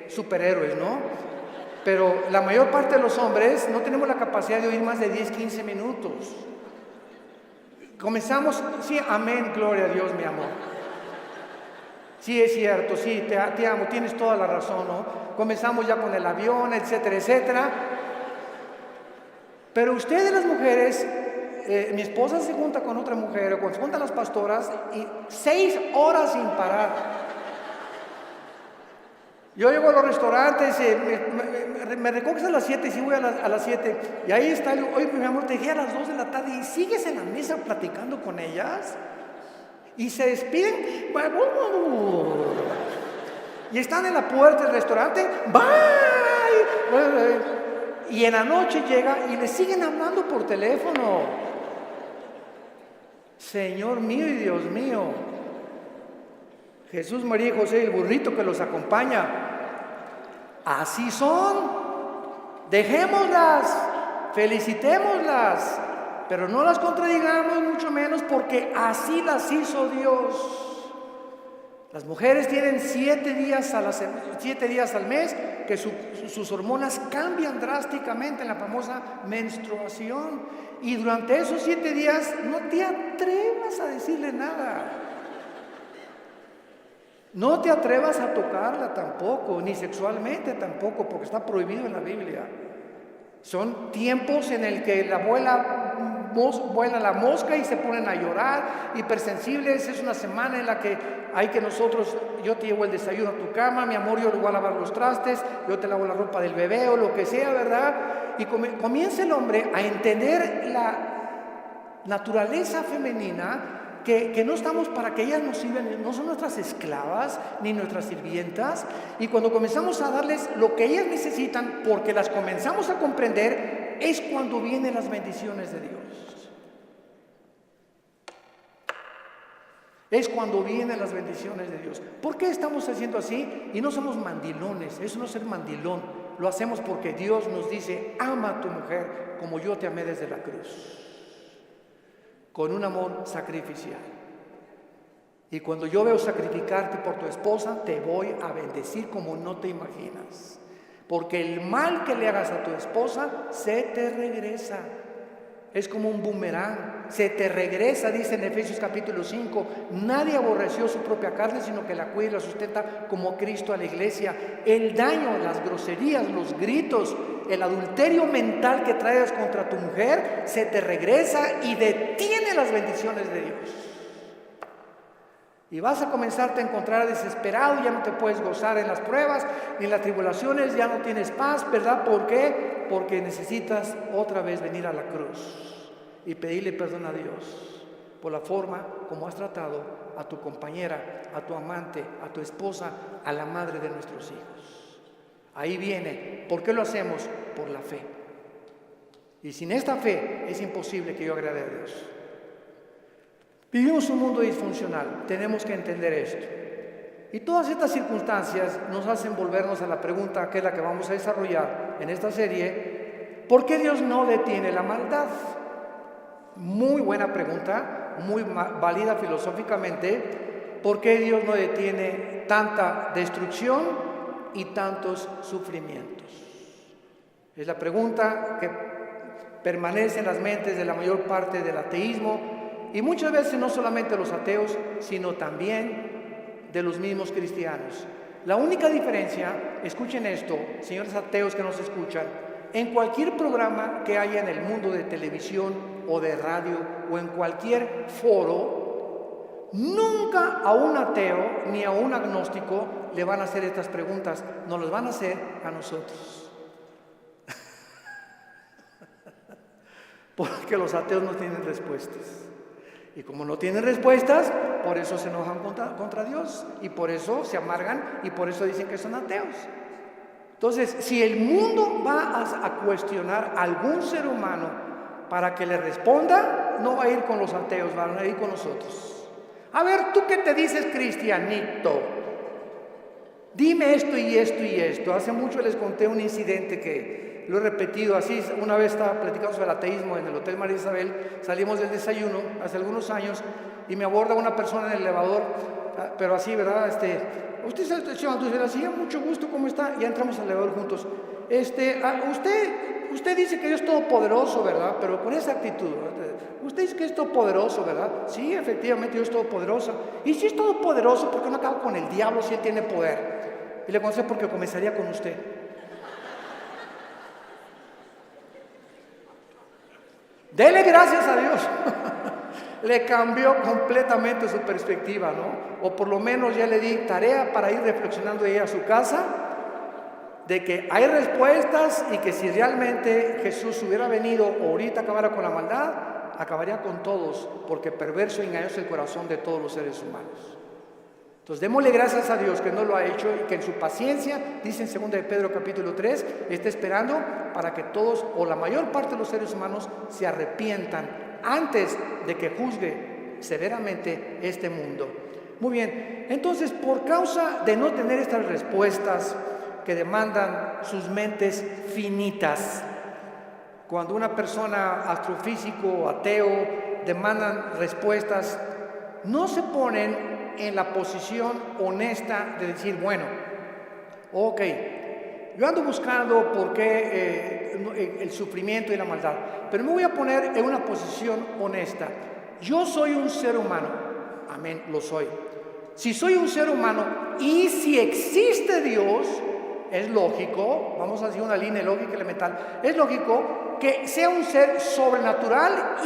Speaker 1: superhéroes, ¿no? Pero la mayor parte de los hombres no tenemos la capacidad de oír más de 10, 15 minutos. Comenzamos, sí, amén, gloria a Dios, mi amor. Sí, es cierto, sí, te amo, tienes toda la razón, ¿no? Comenzamos ya con el avión, etcétera, etcétera. Pero ustedes las mujeres, mi esposa se junta con otra mujer, o cuando se juntan las pastoras, y 6 horas sin parar. Yo llego a los restaurantes, me recoges a las 7 y sí voy a las 7. Y ahí está, oye, mi amor, te dejé a las 2 de la tarde y sigues en la mesa platicando con ellas. Y se despiden y están en la puerta del restaurante, bye, y en la noche llega y le siguen hablando por teléfono. Señor mío y Dios mío, Jesús, María y José, el burrito que los acompaña, así son. Dejémoslas, felicitémoslas, pero no las contradigamos, mucho menos, porque así las hizo Dios. Las mujeres tienen 7 días al mes que sus hormonas cambian drásticamente en la famosa menstruación. Y durante esos 7 días no te atrevas a decirle nada. No te atrevas a tocarla tampoco, ni sexualmente tampoco, porque está prohibido en la Biblia. Son tiempos en el que vuela la mosca y se ponen a llorar, hipersensibles. Es una semana en la que hay que yo te llevo el desayuno a tu cama, mi amor, yo le voy a lavar los trastes, yo te lavo la ropa del bebé o lo que sea, ¿verdad? Y comienza el hombre a entender la naturaleza femenina, que no estamos para que ellas nos sirvan, no son nuestras esclavas ni nuestras sirvientas. Y cuando comenzamos a darles lo que ellas necesitan, porque las comenzamos a comprender, es cuando vienen las bendiciones de Dios. Es cuando vienen las bendiciones de Dios. ¿Por qué estamos haciendo así? Y no somos mandilones, eso no es ser mandilón. Lo hacemos porque Dios nos dice, ama a tu mujer como yo te amé desde la cruz, con un amor sacrificial. Y cuando yo veo sacrificarte por tu esposa, te voy a bendecir como no te imaginas. Porque el mal que le hagas a tu esposa se te regresa. Es como un boomerang, se te regresa, dice en Efesios capítulo 5. Nadie aborreció su propia carne, sino que la cuida y la sustenta como Cristo a la iglesia. El daño, las groserías, los gritos, el adulterio mental que traes contra tu mujer, se te regresa y detiene las bendiciones de Dios. Y vas a comenzarte a encontrar desesperado, ya no te puedes gozar en las pruebas, ni en las tribulaciones, ya no tienes paz, ¿verdad? ¿Por qué? Porque necesitas otra vez venir a la cruz y pedirle perdón a Dios por la forma como has tratado a tu compañera, a tu amante, a tu esposa, a la madre de nuestros hijos. Ahí viene. ¿Por qué lo hacemos? Por la fe. Y sin esta fe es imposible que yo agrade a Dios. Vivimos un mundo disfuncional, tenemos que entender esto. Y todas estas circunstancias nos hacen volvernos a la pregunta, que es la que vamos a desarrollar en esta serie: ¿por qué Dios no detiene la maldad? Muy buena pregunta, muy válida filosóficamente. ¿Por qué Dios no detiene tanta destrucción y tantos sufrimientos? Es la pregunta que permanece en las mentes de la mayor parte del ateísmo. Y muchas veces no solamente los ateos, sino también de los mismos cristianos. La única diferencia, escuchen esto, señores ateos que nos escuchan, en cualquier programa que haya en el mundo de televisión o de radio o en cualquier foro, nunca a un ateo ni a un agnóstico le van a hacer estas preguntas, nos las van a hacer a nosotros. Porque los ateos no tienen respuestas. Y como no tienen respuestas, por eso se enojan contra Dios, y por eso se amargan, y por eso dicen que son ateos. Entonces, si el mundo va a cuestionar a algún ser humano para que le responda, no va a ir con los ateos, van a ir con nosotros. A ver, ¿tú qué te dices, cristianito? Dime esto y esto y esto. Hace mucho les conté un incidente que lo he repetido así. Una vez estaba platicando sobre el ateísmo en el Hotel María Isabel, salimos del desayuno hace algunos años y me aborda una persona en el elevador, pero así, ¿verdad? Usted es el señor Andrés, sí, mucho gusto, ¿cómo está? Ya entramos al elevador juntos. Usted dice que Dios es todopoderoso, ¿verdad? Pero con esa actitud, ¿verdad? Usted dice que es todopoderoso, ¿verdad? Sí, efectivamente, Dios es todopoderoso. Y si es todopoderoso, ¿por qué no acaba con el diablo si él tiene poder? Y le contesté, porque comenzaría con usted. Dele gracias a Dios. Le cambió completamente su perspectiva, ¿no? O por lo menos ya le di tarea para ir reflexionando ella a su casa, de que hay respuestas y que si realmente Jesús hubiera venido o ahorita acabara con la maldad, acabaría con todos, porque perverso y engañoso es el corazón de todos los seres humanos. Entonces démosle gracias a Dios que no lo ha hecho y que en su paciencia, dice en 2 de Pedro capítulo 3, está esperando para que todos o la mayor parte de los seres humanos se arrepientan antes de que juzgue severamente este mundo. Muy bien, entonces por causa de no tener estas respuestas que demandan sus mentes finitas, cuando una persona astrofísico o ateo demandan respuestas, no se ponen en la posición honesta de decir, bueno, ok, yo ando buscando por qué el sufrimiento y la maldad, pero me voy a poner en una posición honesta. Yo soy un ser humano, amén, lo soy. Si soy un ser humano y si existe Dios, es lógico, vamos a decir una línea lógica elemental, es lógico que sea un ser sobrenatural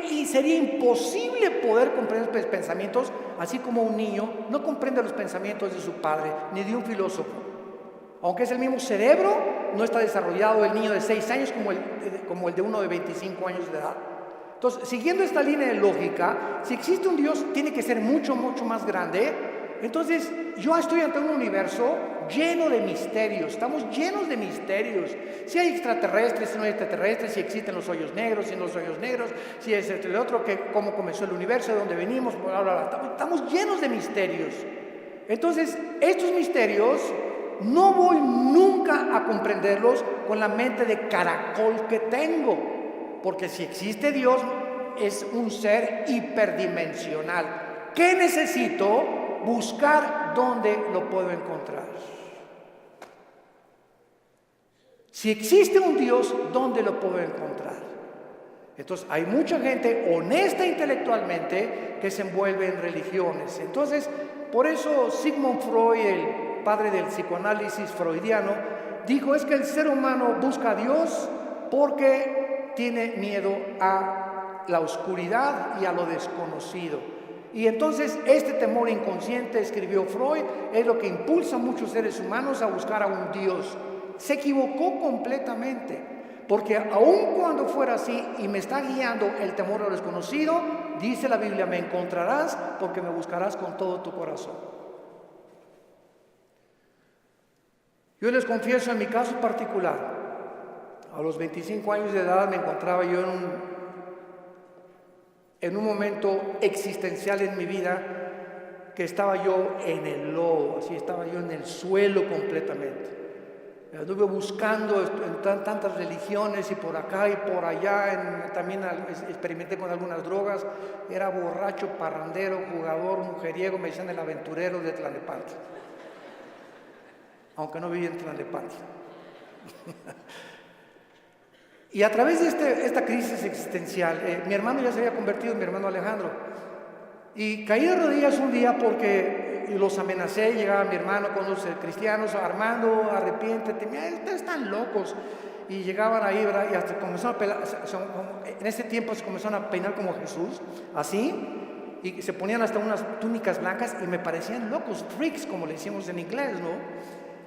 Speaker 1: y sería imposible poder comprender los pensamientos, así como un niño no comprende los pensamientos de su padre ni de un filósofo. Aunque es el mismo cerebro, no está desarrollado el niño de 6 años como el de uno de 25 años de edad. Entonces, siguiendo esta línea de lógica, si existe un Dios, tiene que ser mucho, mucho más grande. Entonces, yo estoy ante un universo lleno de misterios, estamos llenos de misterios. Si hay extraterrestres, si no hay extraterrestres, si existen los hoyos negros, si no los hoyos negros, si es el otro, que cómo comenzó el universo, de dónde venimos, bla, bla, bla. Estamos llenos de misterios. Entonces, estos misterios no voy nunca a comprenderlos con la mente de caracol que tengo, porque si existe Dios, es un ser hiperdimensional. ¿Qué necesito? Buscar dónde lo puedo encontrar. Si existe un Dios, ¿dónde lo puedo encontrar? Entonces, hay mucha gente honesta intelectualmente que se envuelve en religiones. Entonces, por eso Sigmund Freud, el padre del psicoanálisis freudiano, dijo, es que el ser humano busca a Dios porque tiene miedo a la oscuridad y a lo desconocido. Y entonces este temor inconsciente, escribió Freud, es lo que impulsa a muchos seres humanos a buscar a un Dios. Se equivocó completamente, porque aun cuando fuera así y me está guiando el temor a lo desconocido, dice la Biblia, me encontrarás porque me buscarás con todo tu corazón. Yo les confieso en mi caso particular, a los 25 años de edad me encontraba yo en un momento existencial en mi vida, que estaba yo en el lodo, así estaba yo en el suelo completamente. Anduve buscando en tantas religiones y por acá y por allá, también experimenté con algunas drogas, era borracho, parrandero, jugador, mujeriego, me decían el aventurero de Tlalnepantla, aunque no vivía en Tlalnepantla. Y a través de esta crisis existencial, mi hermano ya se había convertido en mi hermano Alejandro. Y caí de rodillas un día porque y los amenacé. Llegaba mi hermano con los cristianos: Armando, arrepiéntete, mira, ustedes están locos. Y llegaban ahí, ¿verdad? Y hasta comenzaron a peinar, en ese tiempo se comenzaron a peinar como Jesús, así, y se ponían hasta unas túnicas blancas y me parecían locos, freaks, como le decimos en inglés, ¿no?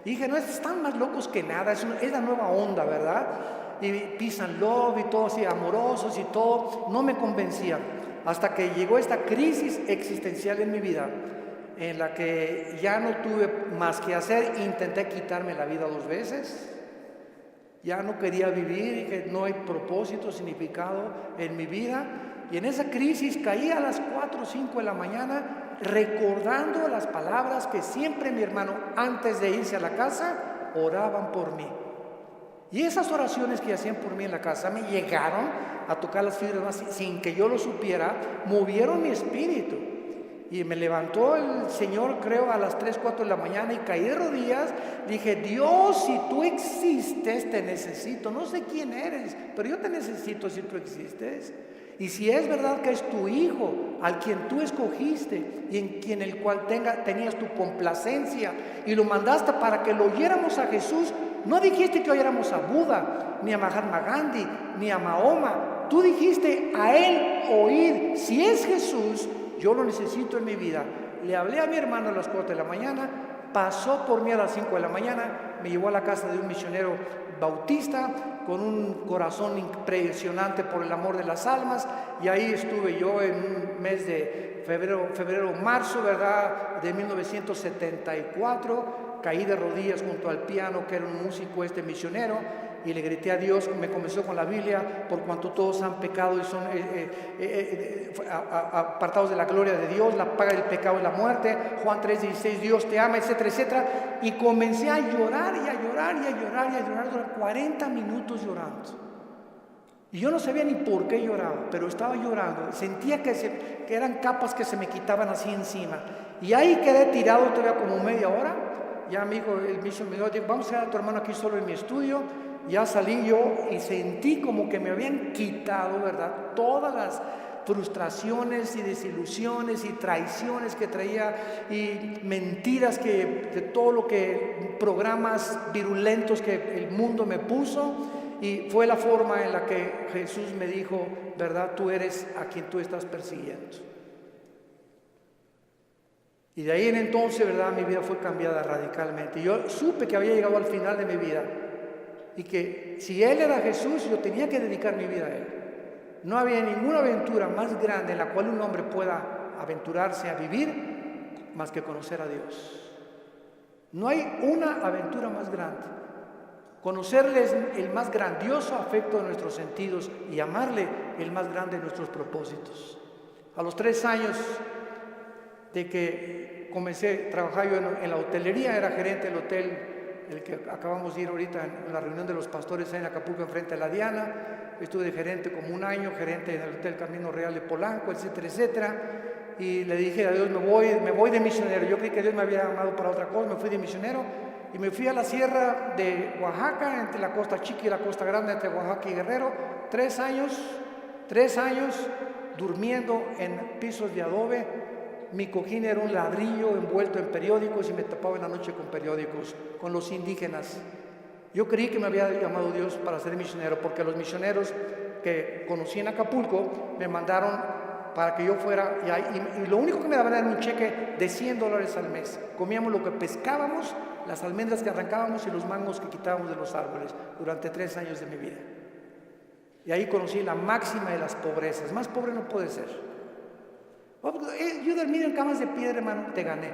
Speaker 1: Y dije: no, están más locos que nada, es la nueva onda, ¿verdad? Y peace and love y todo así, amorosos y todo. No me convencía, hasta que llegó esta crisis existencial en mi vida, en la que ya no tuve más que hacer. Intenté quitarme la vida 2 veces. Ya no quería vivir, dije: no hay propósito, significado en mi vida. Y en esa crisis caí a las 4 o 5 de la mañana recordando las palabras que siempre mi hermano, antes de irse a la casa, oraban por mí. Y esas oraciones que hacían por mí en la casa me llegaron a tocar las fibras más, sin que yo lo supiera, movieron mi espíritu. Y me levantó el Señor, creo, a las 3, 4 de la mañana, y caí de rodillas. Dije: Dios, si tú existes, te necesito. No sé quién eres, pero yo te necesito si tú existes. Y si es verdad que es tu Hijo, al quien tú escogiste y en quien el cual tenías tu complacencia, y lo mandaste para que lo oyéramos a Jesús, no dijiste que oyéramos a Buda, ni a Mahatma Gandhi, ni a Mahoma. Tú dijiste: a él oíd. Si es Jesús, yo lo necesito en mi vida. Le hablé a mi hermano a las 4 de la mañana, pasó por mí a las 5 de la mañana, me llevó a la casa de un misionero bautista con un corazón impresionante por el amor de las almas, y ahí estuve yo en un mes de febrero, marzo, ¿verdad?, de 1974. Caí de rodillas junto al piano, que era un músico misionero, y le grité a Dios. Me comenzó con la Biblia: por cuanto todos han pecado y son apartados de la gloria de Dios, la paga del pecado es la muerte. Juan 3:16, Dios te ama, etcétera, etcétera. Y comencé a llorar y a llorar y a llorar y a llorar durante 40 minutos llorando. Y yo no sabía ni por qué lloraba, pero estaba llorando. Sentía que eran capas que se me quitaban así encima. Y ahí quedé tirado todavía como media hora. Ya el mismo me dijo: vamos a dejar a tu hermano aquí solo en mi estudio. Ya salí yo y sentí como que me habían quitado, ¿verdad?, todas las frustraciones y desilusiones y traiciones que traía, y mentiras de todo lo que, programas virulentos que el mundo me puso. Y fue la forma en la que Jesús me dijo: ¿verdad?, tú eres a quien tú estás persiguiendo. Y de ahí en entonces, ¿verdad?, mi vida fue cambiada radicalmente. Yo supe que había llegado al final de mi vida, y que si Él era Jesús, yo tenía que dedicar mi vida a Él. No había ninguna aventura más grande en la cual un hombre pueda aventurarse a vivir más que conocer a Dios. No hay una aventura más grande. Conocerle es el más grandioso afecto de nuestros sentidos, y amarle el más grande de nuestros propósitos. A los 3 años de que comencé a trabajar yo en la hotelería, era gerente del hotel, el que acabamos de ir ahorita en la reunión de los pastores en Acapulco, enfrente de la Diana. Estuve de gerente como 1 año, gerente en el Hotel Camino Real de Polanco, etcétera, etcétera. Y le dije a Dios: me voy de misionero. Yo creí que Dios me había llamado para otra cosa. Me fui de misionero y me fui a la sierra de Oaxaca, entre la Costa Chica y la Costa Grande, entre Oaxaca y Guerrero. 3 años durmiendo en pisos de adobe. Mi cojín era un ladrillo envuelto en periódicos, y me tapaba en la noche con periódicos, con los indígenas. Yo creí que me había llamado Dios para ser misionero, porque los misioneros que conocí en Acapulco me mandaron para que yo fuera, y lo único que me daban era un cheque de $100 al mes. Comíamos lo que pescábamos, las almendras que arrancábamos y los mangos que quitábamos de los árboles durante 3 años de mi vida. Y ahí conocí la máxima de las pobrezas. Más pobre no puede ser. Yo dormí en camas de piedra, hermano, te gané.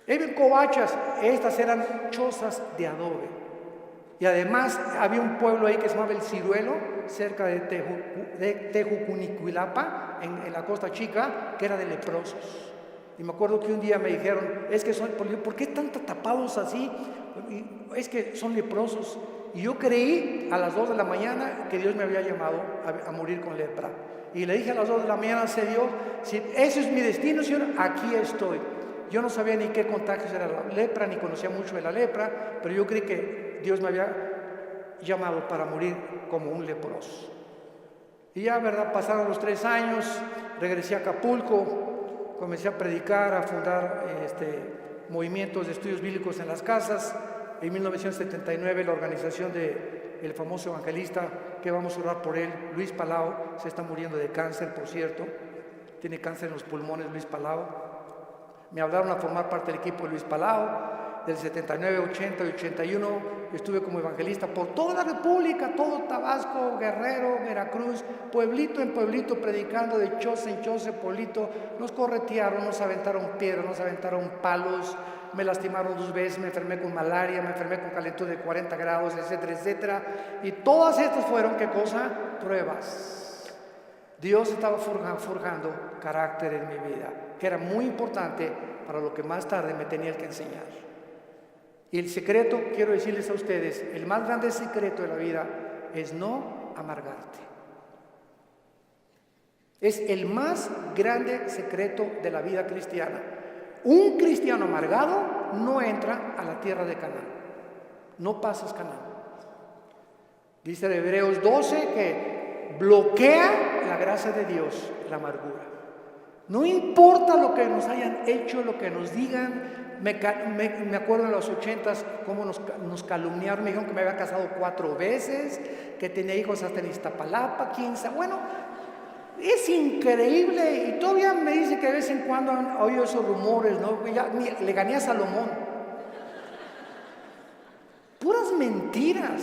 Speaker 1: En covachas, estas eran chozas de adobe. Y además había un pueblo ahí que se llamaba El Ciruelo, cerca de Tejucunicuilapa, en la Costa Chica, que era de leprosos. Y me acuerdo que un día me dijeron: es que ¿por qué están tapados así? Es que son leprosos. Y yo creí a las 2 de la mañana que Dios me había llamado a morir con lepra. Y le dije a las 2 de la mañana: sé Dios, si ese es mi destino, Señor, aquí estoy. Yo no sabía ni qué contagios era la lepra, ni conocía mucho de la lepra, pero yo creí que Dios me había llamado para morir como un leproso. Y ya, ¿verdad?, pasaron los 3 años, regresé a Acapulco, comencé a predicar, a fundar movimientos de estudios bíblicos en las casas. En 1979 la organización del famoso evangelista, que vamos a orar por él, Luis Palau, se está muriendo de cáncer, por cierto, tiene cáncer en los pulmones Luis Palau. Me hablaron a formar parte del equipo de Luis Palau. Del 79, 80 y 81 estuve como evangelista por toda la República, todo Tabasco, Guerrero, Veracruz, pueblito en pueblito, predicando de choza en choza, pueblito. Nos corretearon, nos aventaron piedras, nos aventaron palos, me lastimaron 2 veces, me enfermé con malaria, me enfermé con calentura de 40 grados, etcétera, etcétera. Y todas estas fueron, ¿qué cosa? Pruebas. Dios estaba forjando carácter en mi vida, que era muy importante para lo que más tarde me tenía que enseñar. Y el secreto, quiero decirles a ustedes, el más grande secreto de la vida es no amargarte. Es el más grande secreto de la vida cristiana. Un cristiano amargado no entra a la tierra de Canaán. No pasas Canaán. Dice en Hebreos 12 que bloquea la gracia de Dios, la amargura. No importa lo que nos hayan hecho, lo que nos digan. Me acuerdo en los 80s cómo nos calumniaron, me dijeron que me había casado 4 veces, que tenía hijos hasta en Iztapalapa, 15. Bueno, es increíble, y todavía me dice que de vez en cuando han oído esos rumores, ¿no? Ya le gané a Salomón. Puras mentiras.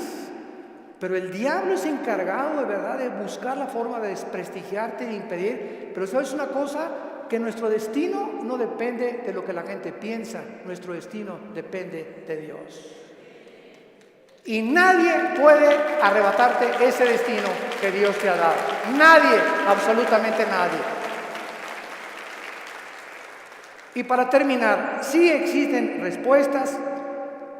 Speaker 1: Pero el diablo es encargado de verdad de buscar la forma de desprestigiarte, de impedir. Pero ¿sabes una cosa? Que nuestro destino no depende de lo que la gente piensa, nuestro destino depende de Dios. Y nadie puede arrebatarte ese destino que Dios te ha dado. Nadie, absolutamente nadie. Y para terminar, sí existen respuestas,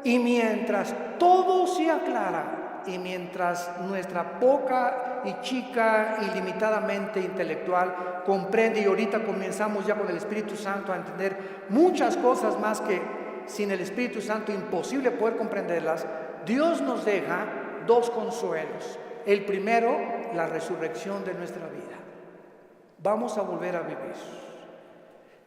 Speaker 1: y mientras todo se aclara, y mientras nuestra poca y chica y limitadamente intelectual comprende, y ahorita comenzamos ya con el Espíritu Santo a entender muchas cosas más que sin el Espíritu Santo imposible poder comprenderlas, Dios nos deja 2 consuelos. El primero, la resurrección de nuestra vida. Vamos a volver a vivir.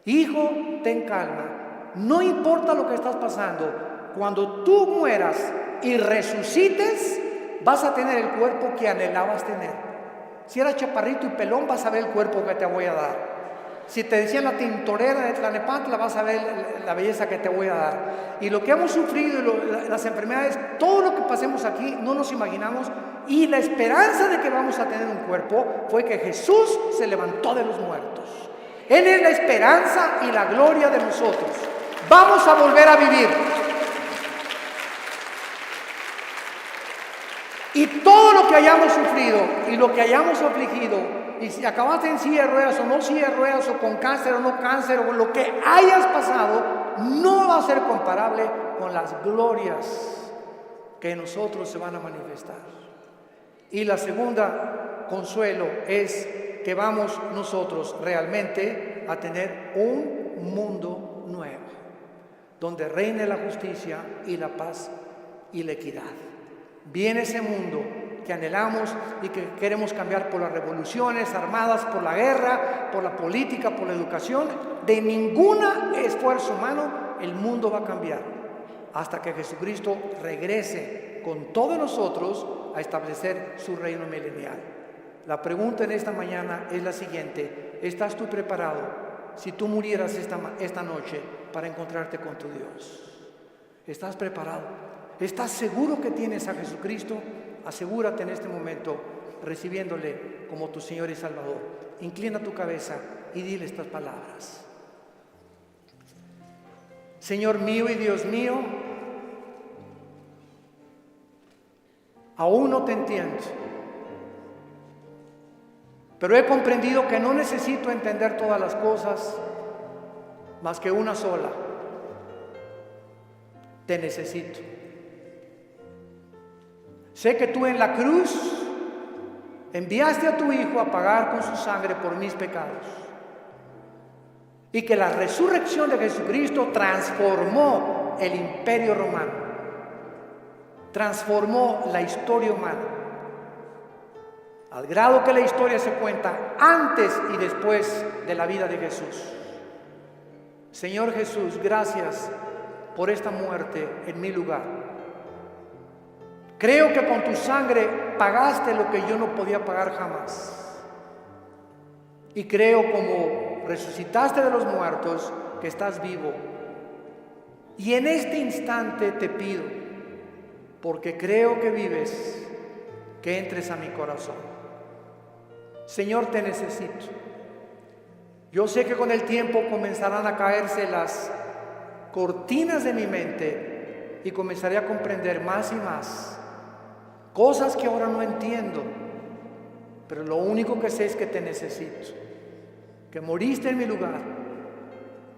Speaker 1: Hijo, ten calma. No importa lo que estás pasando, cuando tú mueras y resucites, vas a tener el cuerpo que anhelabas tener. Si eras chaparrito y pelón, vas a ver el cuerpo que te voy a dar. Si te decían la tintorera de Tlanepantla, vas a ver la belleza que te voy a dar. Y lo que hemos sufrido, las enfermedades, todo lo que pasemos aquí, no nos imaginamos. Y la esperanza de que vamos a tener un cuerpo fue que Jesús se levantó de los muertos. Él es la esperanza y la gloria de nosotros. Vamos a volver a vivir. Y todo lo que hayamos sufrido y lo que hayamos afligido, y si acabaste en silla de ruedas o no silla de ruedas, o con cáncer o no cáncer, o lo que hayas pasado, no va a ser comparable con las glorias que en nosotros se van a manifestar. Y la segunda consuelo es que vamos nosotros realmente a tener un mundo nuevo, donde reine la justicia y la paz y la equidad. Viene ese mundo que anhelamos y que queremos cambiar por las revoluciones armadas, por la guerra, por la política, por la educación. De ningún esfuerzo humano el mundo va a cambiar hasta que Jesucristo regrese con todos nosotros a establecer su reino milenial. La pregunta en esta mañana es la siguiente: ¿estás tú preparado si tú murieras esta noche para encontrarte con tu Dios? ¿Estás preparado? ¿Estás seguro que tienes a Jesucristo? Asegúrate en este momento recibiéndole como tu Señor y Salvador. Inclina tu cabeza y dile estas palabras. Señor mío y Dios mío, aún no te entiendo, pero he comprendido que no necesito entender todas las cosas, más que una sola: te necesito. Sé que tú en la cruz enviaste a tu Hijo a pagar con su sangre por mis pecados, y que la resurrección de Jesucristo transformó el imperio romano, transformó la historia humana, al grado que la historia se cuenta antes y después de la vida de Jesús. Señor Jesús, gracias por esta muerte en mi lugar. Creo que con tu sangre pagaste lo que yo no podía pagar jamás. Y creo, como resucitaste de los muertos, que estás vivo. Y en este instante te pido, porque creo que vives, que entres a mi corazón. Señor, te necesito. Yo sé que con el tiempo comenzarán a caerse las cortinas de mi mente y comenzaré a comprender más y más cosas que ahora no entiendo, pero lo único que sé es que te necesito, que moriste en mi lugar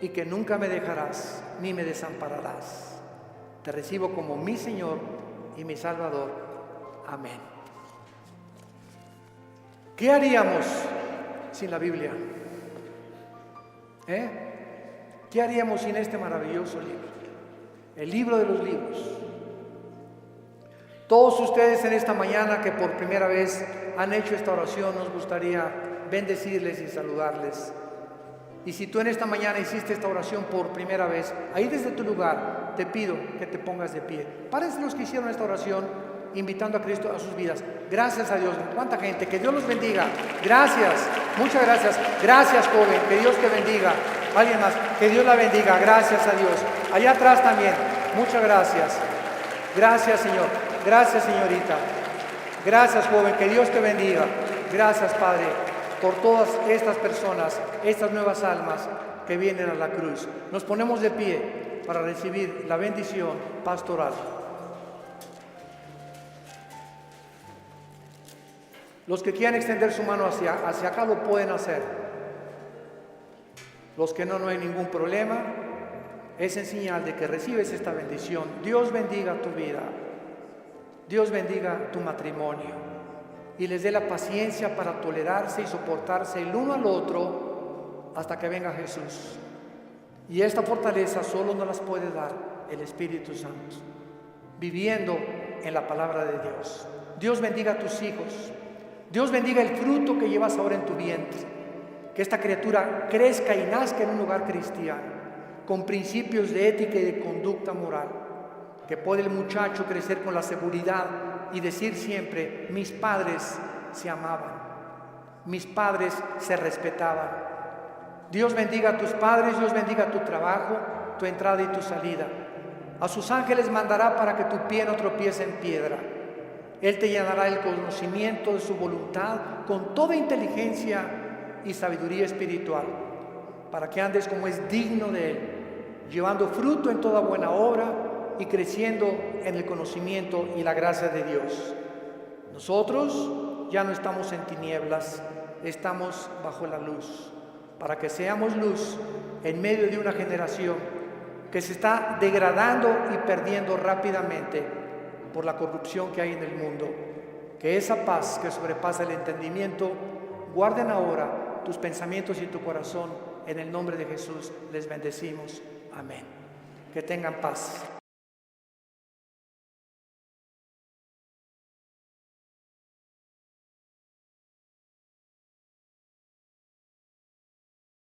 Speaker 1: y que nunca me dejarás ni me desampararás. Te recibo como mi Señor y mi Salvador. Amén. ¿Qué haríamos sin la Biblia? ¿Qué haríamos sin este maravilloso libro? El libro de los libros. Todos ustedes en esta mañana que por primera vez han hecho esta oración, nos gustaría bendecirles y saludarles. Y si tú en esta mañana hiciste esta oración por primera vez, ahí desde tu lugar te pido que te pongas de pie. Párense los que hicieron esta oración invitando a Cristo a sus vidas. Gracias a Dios. ¿Cuánta gente? Que Dios los bendiga. Gracias. Muchas gracias. Gracias, joven. Que Dios te bendiga. Alguien más. Que Dios la bendiga. Gracias a Dios. Allá atrás también. Muchas gracias. Gracias, Señor. Gracias, señorita. Gracias, joven. Que Dios te bendiga. Gracias, Padre, por todas estas personas, estas nuevas almas que vienen a la cruz. Nos ponemos de pie para recibir la bendición pastoral. Los que quieran extender su mano hacia acá lo pueden hacer. Los que no, no hay ningún problema. Es en señal de que recibes esta bendición. Dios bendiga tu vida. Dios bendiga tu matrimonio. Y les dé la paciencia para tolerarse y soportarse el uno al otro hasta que venga Jesús. Y esta fortaleza solo nos las puede dar el Espíritu Santo, viviendo en la palabra de Dios. Dios bendiga a tus hijos. Dios bendiga el fruto que llevas ahora en tu vientre. Que esta criatura crezca y nazca en un hogar cristiano, con principios de ética y de conducta moral. Que pueda el muchacho crecer con la seguridad y decir siempre: mis padres se amaban, mis padres se respetaban. Dios bendiga a tus padres, Dios bendiga tu trabajo, tu entrada y tu salida. A sus ángeles mandará para que tu pie no tropiece en piedra. Él te llenará el conocimiento de su voluntad con toda inteligencia y sabiduría espiritual, para que andes como es digno de Él, llevando fruto en toda buena obra y creciendo en el conocimiento y la gracia de Dios. Nosotros ya no estamos en tinieblas, estamos bajo la luz, para que seamos luz en medio de una generación que se está degradando y perdiendo rápidamente por la corrupción que hay en el mundo. Que esa paz que sobrepasa el entendimiento guarden ahora tus pensamientos y tu corazón. En el nombre de Jesús les bendecimos. Amén. Que tengan paz.